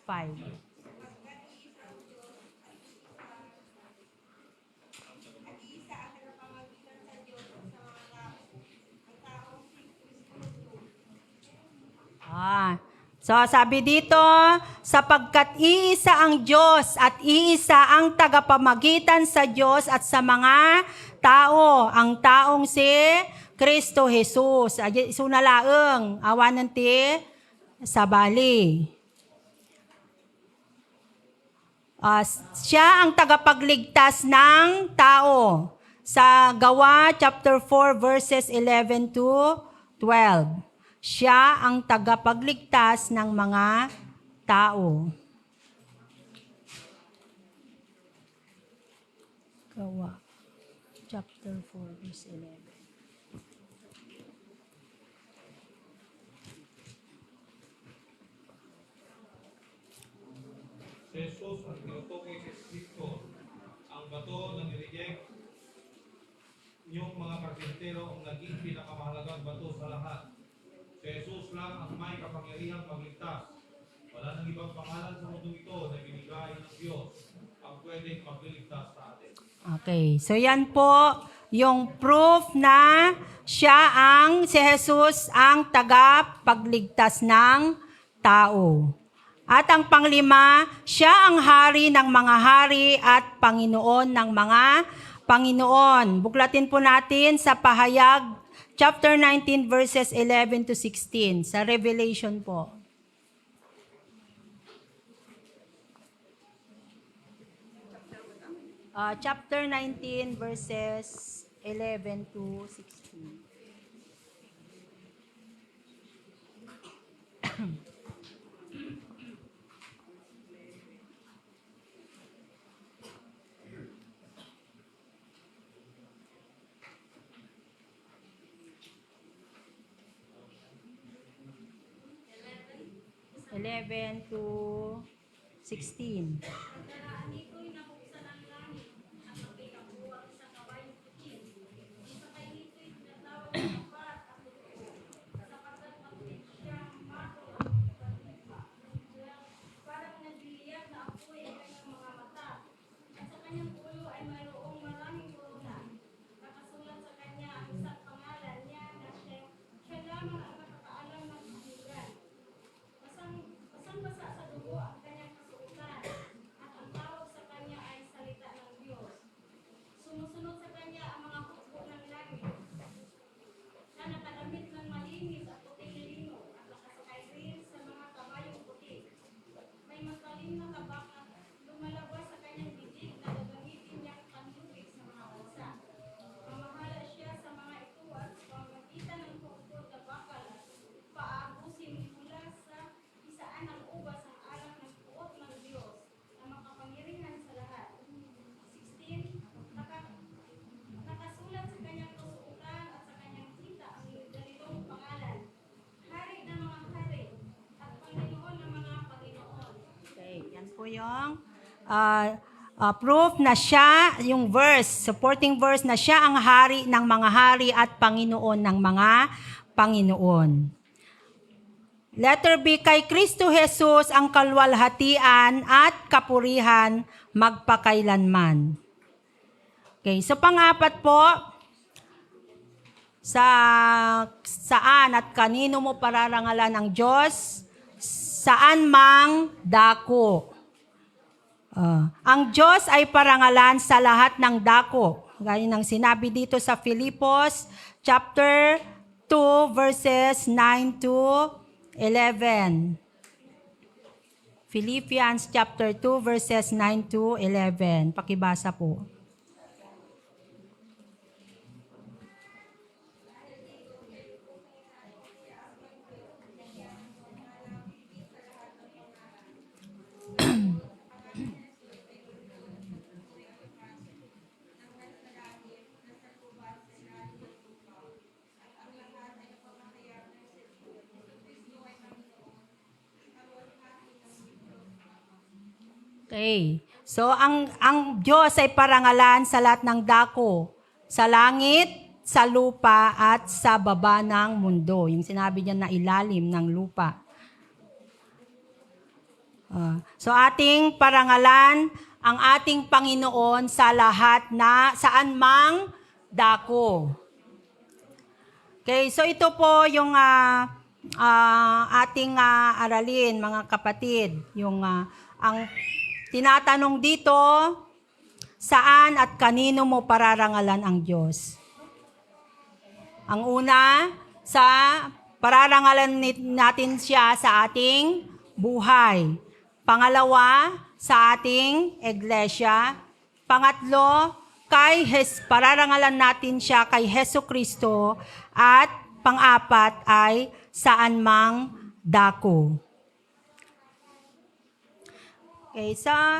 Speaker 1: 5. So sabi dito, sapagkat iisa ang Diyos at iisa ang tagapamagitan sa Diyos at sa mga tao, ang taong si Kristo Jesus. Sunalaeng, awanan ti sabali. Siya ang tagapagligtas ng tao. Sa Gawa chapter 4 verses 11 to 12. Siya ang tagapagligtas ng mga tao. Gawa chapter 4 verse 11.
Speaker 4: Si Jesus ang tinutukoy si Kristo, ang bato na nireject yung mga karpintero ang naging pinakamahalagang bato sa lahat. Si Jesus lang ang may kapangyarihang magligtas. Wala nang ibang pangalan sa mundo ito na binigay ng Diyos ang pwedeng magliligtas sa atin.
Speaker 1: Okay, so yan po yung proof na si Jesus ang tagapagligtas ng tao. At ang panglima, siya ang hari ng mga hari at Panginoon ng mga Panginoon. Buklatin po natin sa Pahayag chapter 19 verses 11 to 16 sa Revelation po. Chapter 19 verses 11 to 16. (11 to 16).
Speaker 3: Pagkaraan nito'y nabuksan ang langit at nakitabuwag sa kabayong puti. Sa kay nito'y tinatawag na tapat at totoo, sapagkat matuwid siyang mato ang pagkatipa. Parang nagliliyab na apoy ang kanyang mga mata, at sa kanyang ulo ay mayroong maraming korona. Nakasulat sa kanya ang isang pangalan niya na siya lamang ang nakakaalam ng kahulugan. Basang-basa sa
Speaker 1: yung proof na siya, yung verse, supporting verse na siya ang hari ng mga hari at Panginoon ng mga Panginoon. Letter B, kay Kristo Jesus ang kalwalhatian at kapurihan magpakailanman. Okay, so pang-apat po, saan at kanino mo pararangalan ang Diyos? Saan mang dako. Ang Diyos ay parangalan sa lahat ng dako. Gaya ng sinabi dito sa Filipos chapter 2 verses 9 to 11. Philippians chapter 2 verses 9 to 11. Pakibasa po. Okay. So, ang Diyos ay parangalan sa lahat ng dako, sa langit, sa lupa, at sa baba ng mundo. Yung sinabi niya na ilalim ng lupa. So, ating parangalan ang ating Panginoon sa lahat na saan mang dako. Okay, so ito po yung ating aralin, mga kapatid. Yung ang tinatanong dito, saan at kanino mo pararangalan ang Diyos? Ang una, pararangalan natin siya sa ating buhay. Pangalawa, sa ating iglesia. Pangatlo, pararangalan natin siya kay Hesus Kristo. At pang-apat ay saan mang dako. Okay, sa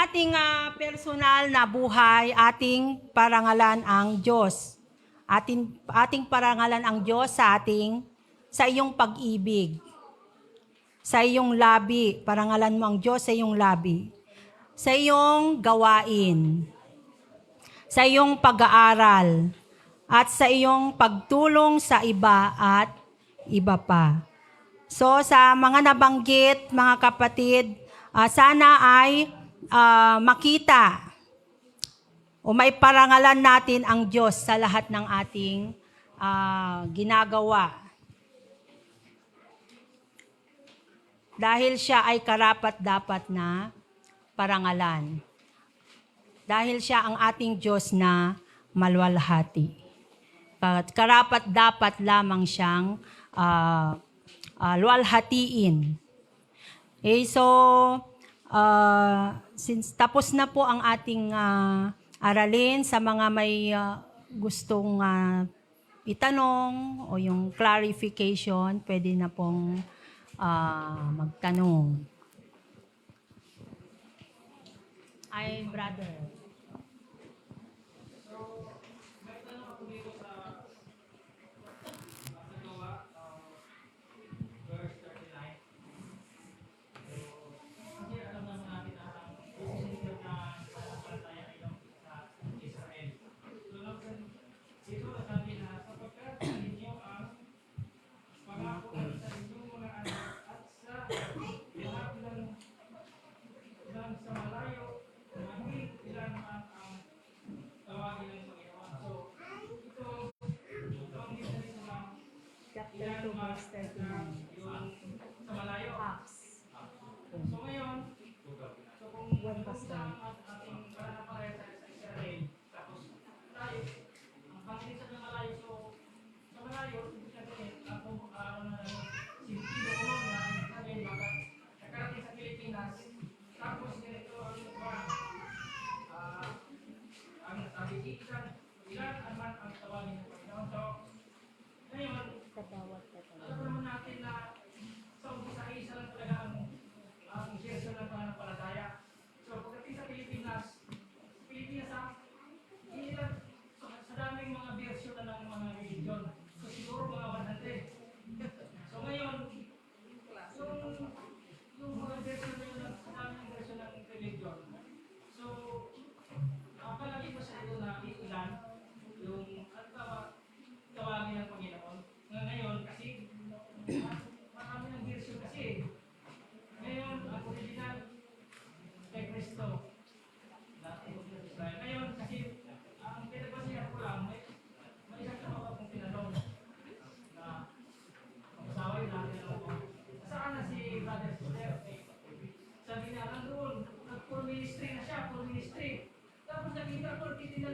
Speaker 1: ating personal na buhay, ating parangalan ang Diyos. Ating parangalan ang Diyos sa iyong pag-ibig. Sa iyong labi, parangalan mo ang Diyos sa iyong labi. Sa iyong gawain. Sa iyong pag-aaral. At sa iyong pagtulong sa iba at iba pa. So sa mga nabanggit, mga kapatid, sana ay makita o may parangalan natin ang Diyos sa lahat ng ating ginagawa. Dahil siya ay karapat-dapat na parangalan. Dahil siya ang ating Diyos na malwalhati. Karapat-dapat lamang siyang luwalhatiin. Okay, so, since tapos na po ang ating aralin, sa mga may gustong itanong o yung clarification, pwede na pong magtanong. Ay, brother.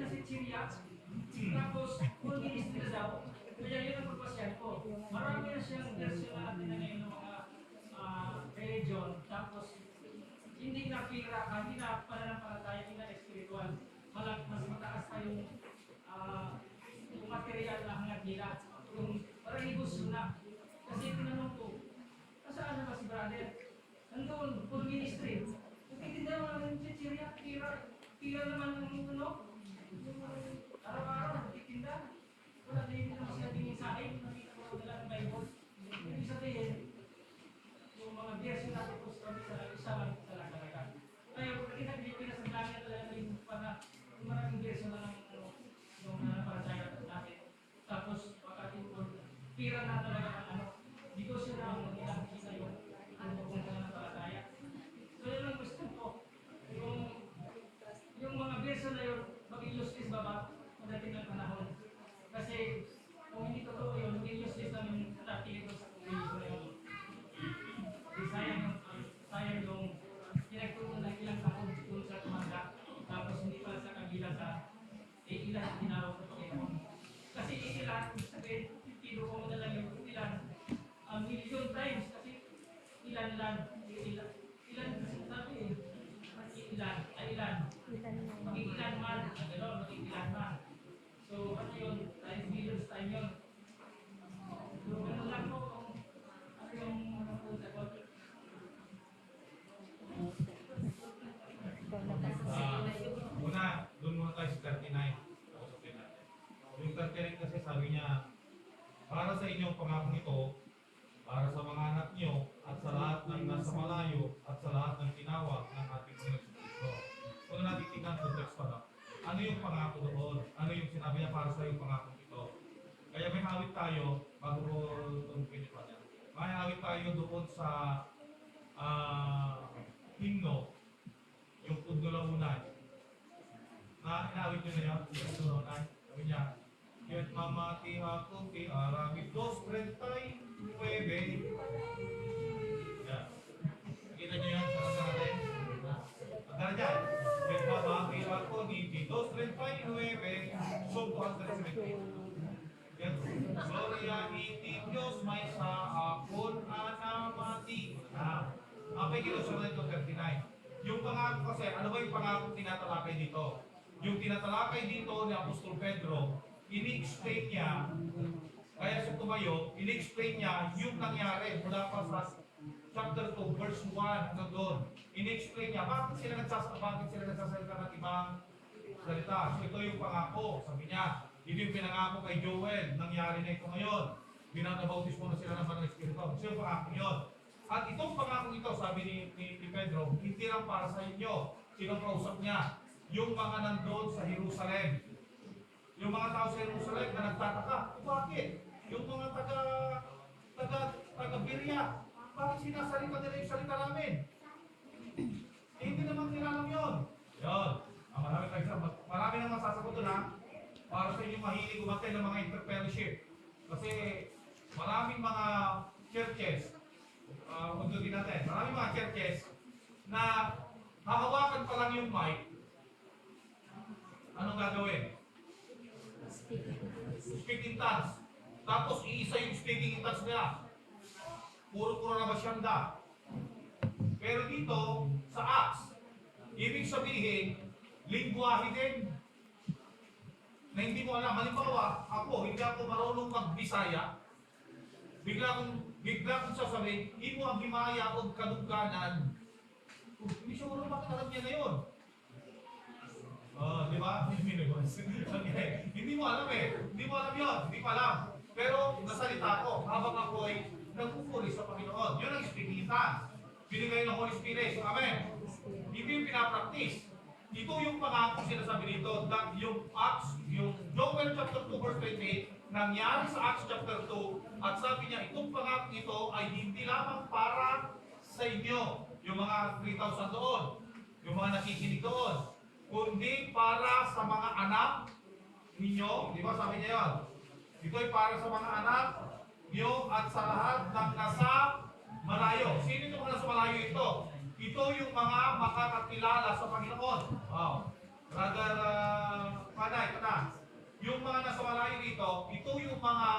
Speaker 5: sa Syria, tapos full ministry na daw. Kaya yun ang pagpasyan ko. Marami na siyang version natin na ngayon ng mga religion, tapos hindi na pira, hindi na pananampalataya, hindi na spiritual. Mas mataas pa yung material na hangad nila. Yung parang negosyo na. Kasi tinanong ko, nasaan na ba si brother? Nandun, full ministry. Nagtitinda naman ng chichirya, pira naman ng ano. Araw-araw, nagtitinda. Wala din naman sila tingin sa akin. Nakita ko nila ng Bible. Ibig sabihin, yung mga version natin po sa isa lang talaga. Kaya kung nakita Pilipinas, ang dami na talaga yung maraming version na ng yung nanampalataya natin. Tapos, pira na talaga ang negosyo na ang ilang kita yung nanampalataya. So, yun ang gusto ko. Yung mga version na yun, mag-i-useless ba ba? Pagdating ng panahon. Kasi, kung hindi totoo yun, mag-i-useless lang yung natin ito sa community na yun. Sayang yung pinagtutunan ng ilang taon doon sa tumanda. Tapos hindi pala sa kabila sa ilan ang tinawag ng Panginoon. Kasi ilan, sabihin, tinuko mo na lang yung ilan, million times, kasi ilan kasi sabi eh, ilan, maging ilan man, gano'n, maging ilan man. So, ano yun, times millions time yun. So, gano'n lang po, ano yung punta ko.
Speaker 4: Una, doon muna tayo sa 39. Kausapin natin. Yung 39 kasi sabi niya, para sa inyong pangakong ito, para sa mga anak niyo, at sa lahat ng nasa malayo, at sa lahat ng tinawag ng ating Panginoon Kristo. Kung natin tingnan sa text pa na, ano yung pangako doon? Ano yung sinabi niya para sa iyong pangakong ito? Kaya may hawit tayo, bago ko tungkol pa niya. May hawit tayo doon sa himno, yung Pudnulaunay. Na inawit nyo na yan, yung Pudnulaunay. Sabi niya, Yet mamati ako kay Aramid 2:39. Yan. Kita nyo yan sa natin. Pagkara dyan. Yet mamati ako ni 2:39. So, 270. Yan. Gloria iti Diyos may sa akon anamati. Apay kilo sa mga 2:39. Yung pangako kasi, ano ba yung pangako tinatalakay dito? Yung tinatalakay dito ni Apostol Pedro, ini-explain niya, kaya sa tumayo, ini-explain niya yung nangyari mula pa sa chapter 2, verse 1 hanggang doon. Ini-explain niya, bakit sila nagsasalita ng ibang salita. So ito yung pangako, sabi niya, ito yung pinangako kay Joel, nangyari na ito ngayon. Binanabautismo na sila ng Banal Espiritu. So yung pangako yun. At itong pangako ito, sabi ni Pedro, hindi lang para sa inyo. Sino kausap niya? Yung mga nandoon sa Jerusalem. Yung mga tao sa Jerusalem na nagtataka, bakit? Yung mga taga-Birya, bakit sinasalita nila yung salita namin? Hindi naman nila alam yun. Yun. Marami nang masasagot doon ha. Para sa inyong mahilig umatay ng mga entrepreneurship. Kasi maraming mga churches, undugin natin, maraming mga churches na hahawakan pa lang yung mic. Anong gagawin? Speaking tongues. Tapos iisa yung speaking tongues nila. Puro na masyanda. Pero dito, sa Acts, ibig sabihin, lingwahe din. Na hindi mo alam. Halimbawa, ako, hindi ako marunong mag-Bisaya. Bigla kong sasabihin, hindi mo ang himaya o kadugkanan. Hindi siya marunong bakit alam niya na yun. Di ba? Okay. Hindi mo alam eh. Hindi mo alam yun. Hindi ko alam. Pero nasalita ko habang ako ay nagpupuri sa Panginoon. Yun ang speaking tongues. Binigay ng Holy Spirit. Amen. Hindi yung pinapractice. Ito yung pangako sinasabi dito. Yung Acts, yung Joel chapter 2 verse 28, nangyari sa Acts chapter 2, at sabi niya, itong pangako ito ay hindi lamang para sa inyo, yung mga 3,000 doon, yung mga nakikinig doon, kundi para sa mga anak ninyo. Di ba sabi niya yun? Ito ay para sa mga anak niyo at sa lahat ng nasa malayo. Sino yung mga nasa malayo ito? Ito yung mga makakakilala sa Panginoon. Wow. Brother Yung mga nasa malayo dito, ito yung mga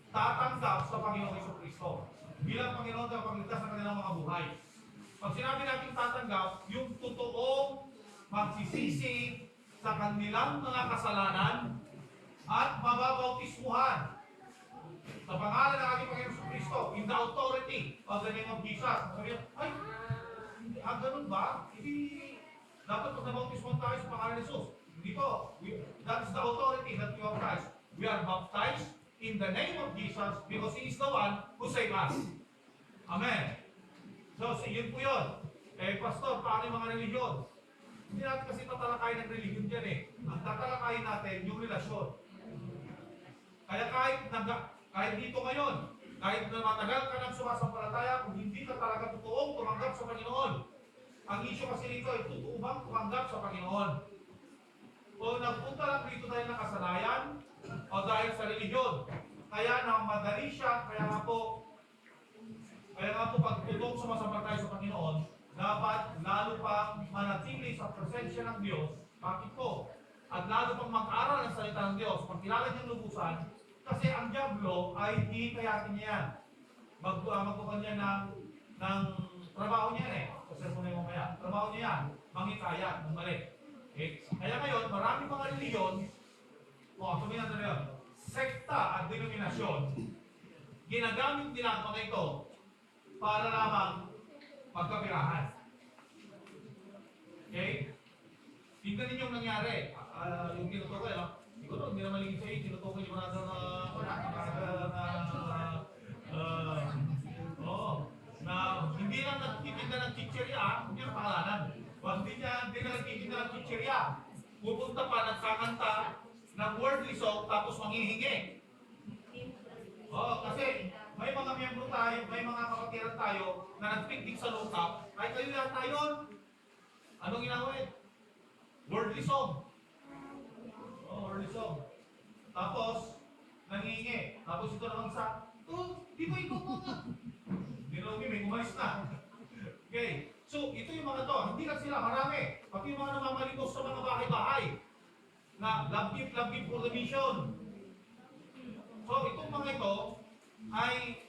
Speaker 4: tatanggap sa Panginoong Jesucristo bilang Panginoon at pagligtas ng kanilang mga buhay. Pag sinabi natin tatanggap, yung totoong magsisisi sa kanilang mga kasalanan at mababautismuhan sa pangalan ng ating Panginoong Jesucristo in the authority of the name of Jesus. Sabi niya, ay, ganun ba? Hindi, dapat pag nabautismuhan tayo sa pangalan ni Jesus. Hindi po. That is the authority that we have Christ. We are baptized in the name of Jesus because He is the one who saved us. Amen. So, yun po yun. Pastor, paano yung mga religion? Hindi natin kasi tatalakayin ng religion dyan Ang tatalakayin natin, yung relasyon. Kaya kahit dito ngayon, kahit na matagal ka nang sumasampalataya, kung hindi ka talaga totoong tumanggap sa Panginoon, ang issue kasi dito ay totoo bang tumanggap sa Panginoon? O nagpunta lang dito dahil ng kasanayan o dahil sa religion. Kaya na madali siya, kaya nga po pag tutong sumasampalataya sa Panginoon, dapat lalo pang manatili sa presensya ng Diyos. Bakit po? At lalo pang mag-aral ng salita ng Diyos, pagkilala niyang lubusan, kasi ang Diablo ay hihikayatin niya yan. Magpupan niya ng trabaho niya Kasi po na yung mamaya. Trabaho niya yan, manghikayat ng mali. Okay? Kaya ngayon, marami mga reliyon, sabihin natin yun, sekta at denominasyon, ginagamit nila ang mga ito para lamang pagkapirahan. Okay? Tingnan ninyo yung nangyari. Yung tinutukoy, siguro, hindi naman lingid sa'yo, tinutukoy yung mga na hindi lang nagtitinda ng chichirya, hindi ang pangalanan. Hindi na nagtitinda ng chichirya. Pupunta pa, nagkakanta ng worldly song, tapos manghihingi. Kasi may mga miyembro tayo, may mga kapatiran tayo na nagpikdik sa lookup, ay kayo lang tayo. Anong ginawin? Worldly song. Worldly song. Tapos, nangingi. Tapos ito naman sa, di ba ikaw mga? May umalis na. Okay. So, ito yung mga to. Hindi lang sila, marami. Pati yung mga namamalimos sa mga bahay-bahay na love gift for the mission. So, itong mga ito ay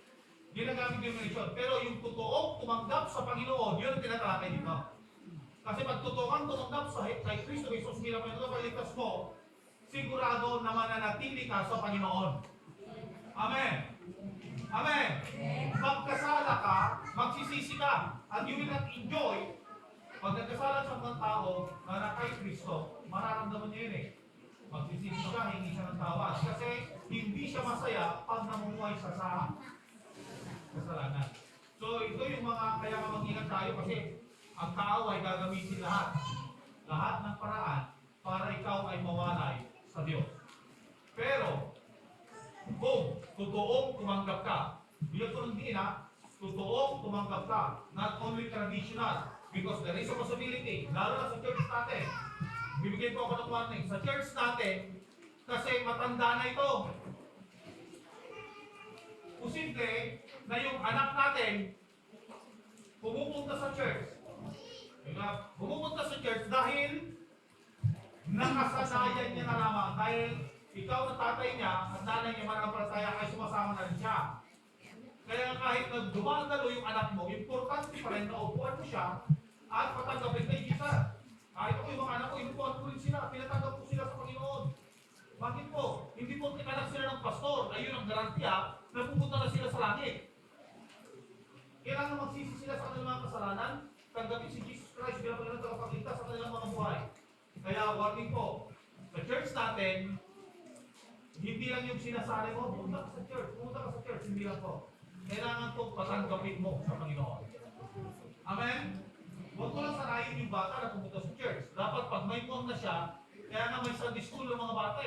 Speaker 4: ginagamit yung mission. Pero yung totoong tumanggap sa Panginoon, yun ang tinatalakay dito. Kasi pag totoong tumanggap kay Kristo Jesus bilang Panginoon paligtas mo, sigurado na mananatili ka sa Panginoon. Amen. Amen. Magkasala ka, magsisisi ka, and you will not enjoy. Pag nagkasala sa mga tao na kay Kristo, mararamdaman niya yun Magsisisi siya, hindi siya ng tawad. Kasi hindi siya masaya pag namumuhay siya sa kasalanan. So ito yung mga, kaya mag-ingat tayo kasi ang tao ay gagamitin lahat ng paraan para ikaw ay mawalay sa Diyos. Pero, kung totoong tumanggap ka, bilang ko hindi totoong tumanggap ka, not only traditional, because there is a possibility, lalo na sa church natin, bibigyan ko ako ng warning, sa church natin, kasi matanda na ito. Posible na yung anak natin, pumupunta sa church. Pumupunta sa church dahil nakasanayan niya na lamang, dahil ikaw na tatay niya at nanay niya mananampalataya ay sumasama na rin siya. Kaya kahit nagdumagalo yung anak mo, importante pa rin na upuan mo siya at patanggapin kay Jesus. Kahit ako yung mga anak ko, inupuan ko rin sila, pinatanggap ko sila sa Panginoon. Bakit po? Hindi po anak sila ng pastor, ayun ang garantiya na pupunta na sila sa langit. Kailangan magsisi sila sa kanilang mga kasalanan, tanggapin si Jesus Christ bilang Panginoon tagapagligtas sa kanilang mga buhay. Kaya warning po, sa church natin, hindi lang yung sinasali mo, pumunta ka sa church, hindi lang po. Kailangan po patanggapin mo sa Panginoon. Amen? Huwag ko lang sanayin yung bata na pumunta sa church. Dapat pag may form na siya, kaya nga may Sunday school ng mga bata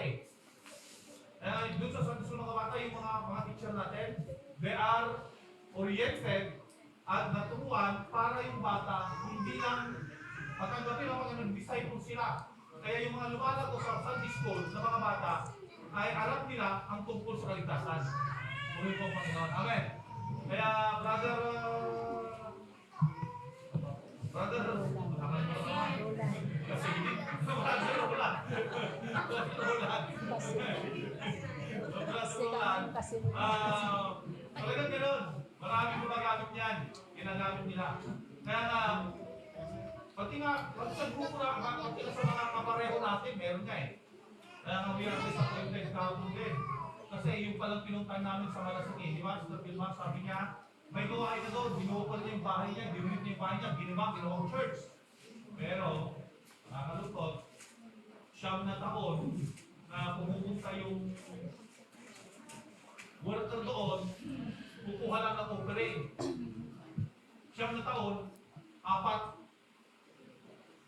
Speaker 4: Kaya doon sa Sunday school ng mga bata, yung mga teacher natin, they are oriented at naturuan para yung bata hindi lang patanggapin ang mga disciple sila. Kaya yung mga lumalago sa Sunday school ng mga bata, ay alam nila ang tungkol sa kaligtasan. Muli po Panginoon. Amen. Kaya brother kasi hindi. Brother Roland. Sobra-sobra. Talagang gano'n. Maraming gumagamit yan. Ginagamit nila. Kaya nga, pati sa grupo na, pati sa mga kapareho natin, meron nga eh. Kaya nga we are disappointed kahapon din. Kasi yung palang pinuntan namin sa Malasiki, di ba? Sa Pilma, sabi niya, may gawain na doon, binukol niya yung bahay niya, dinunit niya yung bahay niya, ginawang church. Pero, nakakalungkot, 9 na taon na pumupunta yung worker doon, kukuha lang ng offering. 9 na taon, 4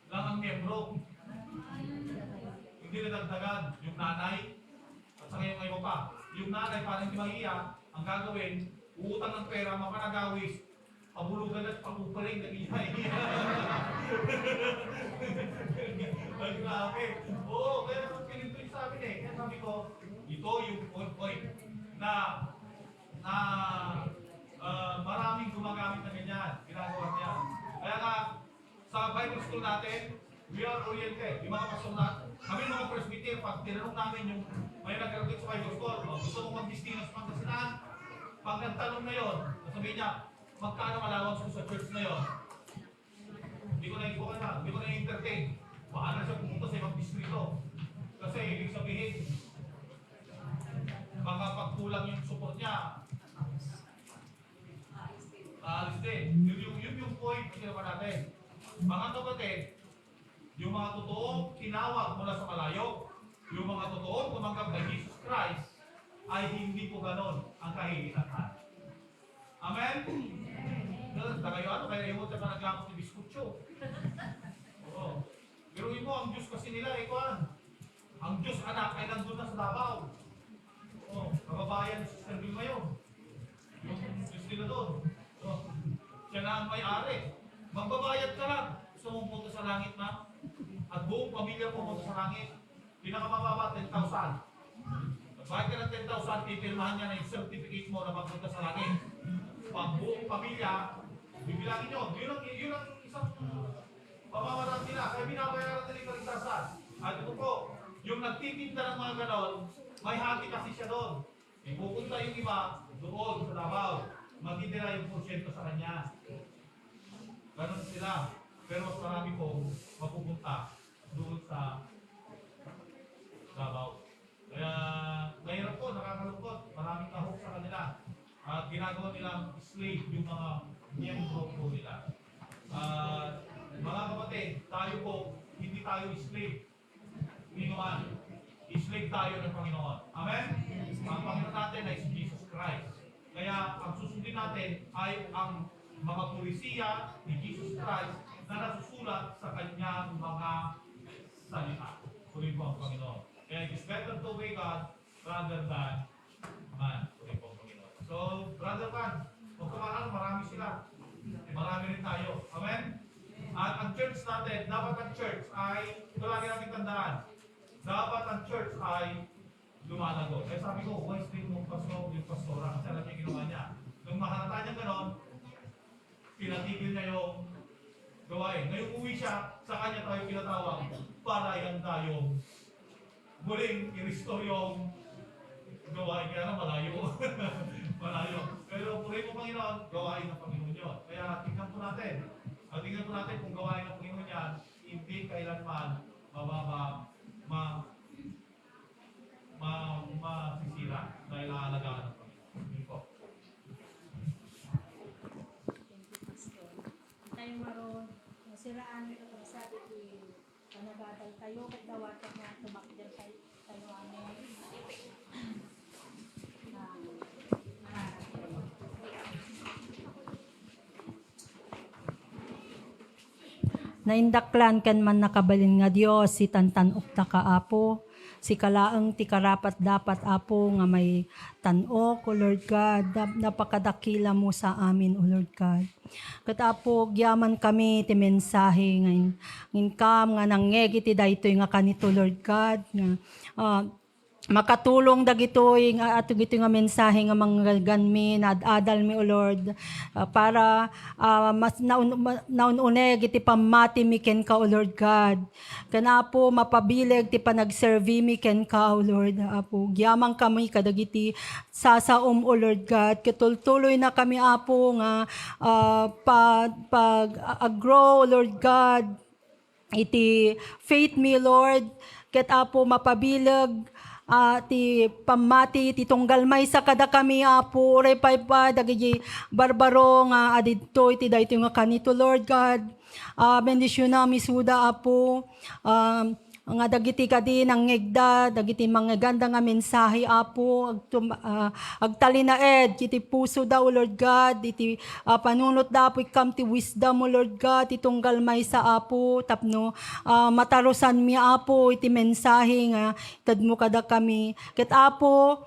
Speaker 4: lang ang miyembro. Hindi nadagdagan yung nanay at saka yung iba pa. Yung nanay, parang hindi mahiya, ang gagawin, uutang ng pera, mapanagawis, pabulugan at pag-upaling na ihay. Ay, grabe. Oo, kaya pinito yung sabi niya eh. Kaya sabi ko, ito yung point na maraming gumagamit na ganyan. Ginagawa niya. Kaya nga, sa Bible school natin, we are oriented. Yung mga pasong na, kami mga presbyter, pag tinanong namin yung may nag-graduate sa Bible school, gusto mong mag-destino sa Pangasinan, pag nagtanong na yun, sabihin niya, magkano allowance ko sa church na yun? Hindi ko na-entertain. Paano siya pumunta sa ibang distrito? Kasi ibig sabihin, baka pagkulang yung support niya, aalis din. Yun yung point na sinawa natin. Mga kapatid, yung mga totoong tinawag mula sa malayo, yung mga totoong tumanggap kay Jesus Christ, ay hindi po ganon ang kahihinatan. Amen? Kayo ano, kaya iwot ka naglamot ni Biskutso. Oo. Pero mo, ang Diyos kasi nila, ang Diyos anak ay nandun na sa Davao. Oo. Kababayan ni Sister Vilma yun. Yung Diyos nila doon. Oo. Siya na ang may-ari. Magbabayad ka lang. Gusto mong punta sa langit na? At buong pamilya mo punta sa langit. Pinakamababa, 10,000. Bayad ka ng 10,000, pipirmahan niya na yung certificate mo na magpunta sa langit. Pag buong pamilya, bibilangin nyo. Yun ang isang pamamaraan nila. Kaya binabayaran nila yung kaligtasan. At ito po, yung nagtitinda ng mga ganon, may hati kasi siya doon. Ipupunta yung iba doon sa Davao. Magtitira yung porsyento sa kanya. Ganon sila. Pero mas marami po mapupunta doon sa Davao. Kaya mahirap po, nakakalungkot. Maraming kahok sa kanila. At ginagawa nilang slave yung mga miyembro po nila. Mga kapatid, tayo po, hindi tayo slave. Panginoon. Slave tayo ng Panginoon. Amen? Ang Panginoon natin ay si Jesus Christ. Kaya ang susundin natin ay ang mga pulisiya ni Jesus Christ na nasusulat sa kanyang mga salita. Puri po ang Panginoon. Kaya it is better to obey God rather than man. Puri po ang Panginoon. So, Brother Van, kung kumahan, marami sila. Marami rin tayo. Amen? At ang church natin, dapat ang church ay, ito lagi natin tandaan, dapat ang church ay lumalago. Kaya sabi ko, why stay mo yung pastora? Kasi alam niya ginawa niya. Nung mahalata niya ganon, pinatigil niya yung gawain. Ngayong uwi siya, sa kanya tayo pinatawag para yan tayo muling i-restore yung gawain. Kaya na malayo. Malayo. Pero puri po Panginoon, gawain ng Panginoon yun. Kaya tingnan po natin. Tingnan po natin kung gawain ng Panginoon yan, hindi kailanman masisira dahil aalagaan ng Panginoon. Yun po.
Speaker 3: Tayo maroon, siraan ito kung sabi ko, panagatal tayo, kagdawatak na tumakdyan tayo amin.
Speaker 1: Naindaklan kan man nakabalin nga Dios si tantan ukta ka apo, si kalaeng ti karapat dapat apo nga may tan-o o Lord God, napakadakila mo sa amin o Lord God. Kat apo gyaman kami ti mensahe ngayon kam nga nangegi ti daytoy nga kanito Lord God nga makatulong dagitoy nga ato gito nga mensahe nga mangganmi adal mi o Lord para mas naununeg iti pamati mi ken ka o Lord God kana po mapabileg ti panagservi mi ken ka o Lord Apo gyamang kami kadagiti sasaom o Lord God kitultuloy na kami Apo nga pag grow Lord God iti faith mi Lord ket Apo mapabileg ti pamati ti tunggal may sa kada kami Apo uray pa dagiti barbaro nga adidto iti dayto nga kanito Lord God bendisyon na misuda Apo nga dagiti kadi nang ngegda dagiti manggaganda nga mensahe Apo agtalinaed iti puso daw Lord God iti panunot daw ikam ti wisdom mo Lord God iti tunggal may sa Apo tapno matarusan mi Apo iti mensahe nga tadmo kada kami ket Apo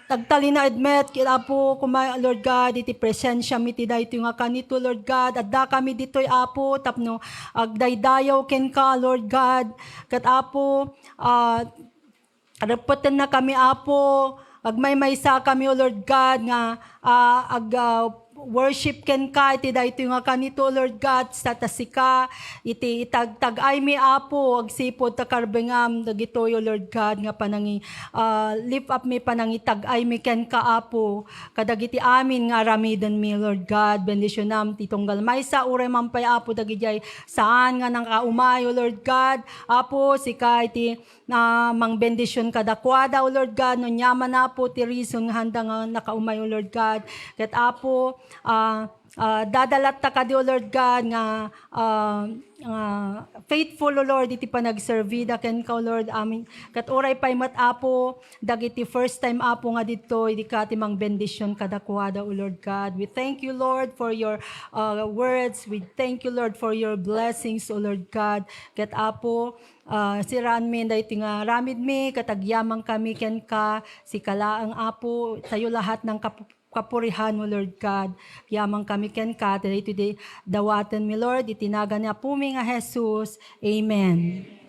Speaker 1: tagtalina edmet ket Apo kuma Lord God iti presensya mi ti dayto nga kanito Lord God adda kami ditoy Apo tapno agdaydayaw ken ka Lord God ket Apo repoten na kami Apo agmaymaysa kami o Lord God nga worship ken ka iti dayto nga kanito Lord God sa tasika iti itagtagay mi Apo agsipod ta karbengam dagitoy o Lord God nga panangi lift up mi panangitagay mi ken ka Apo kadagiti amin nga ramiden mi Lord God bendisyonam ti tunggal maysa uray mampay Apo dagiti saan nga nang kaumay o Lord God Apo sika iti mang bendisyon kadakwada o Lord God no nyaman Apo ti reason nga handa nga nakaumay o Lord God ket Apo dadalat ta kadi o Lord God nga faithful o Lord iti panagservida ken ka o Lord amin ket oray pay met Apo dagiti first time Apo nga didto idi ka ti mang bendisyon kadakwada o Lord God we thank you Lord for your words we thank you Lord for your blessings o Lord God ket Apo siraan mi dayto nga ramid mi katagyamang kami ken ka si kalaang Apo tayo lahat ng kapurihan mo Lord God yamang kami ken ka dayto di dawatan mi Lord itinaga ni Apo mi nga Jesus amen.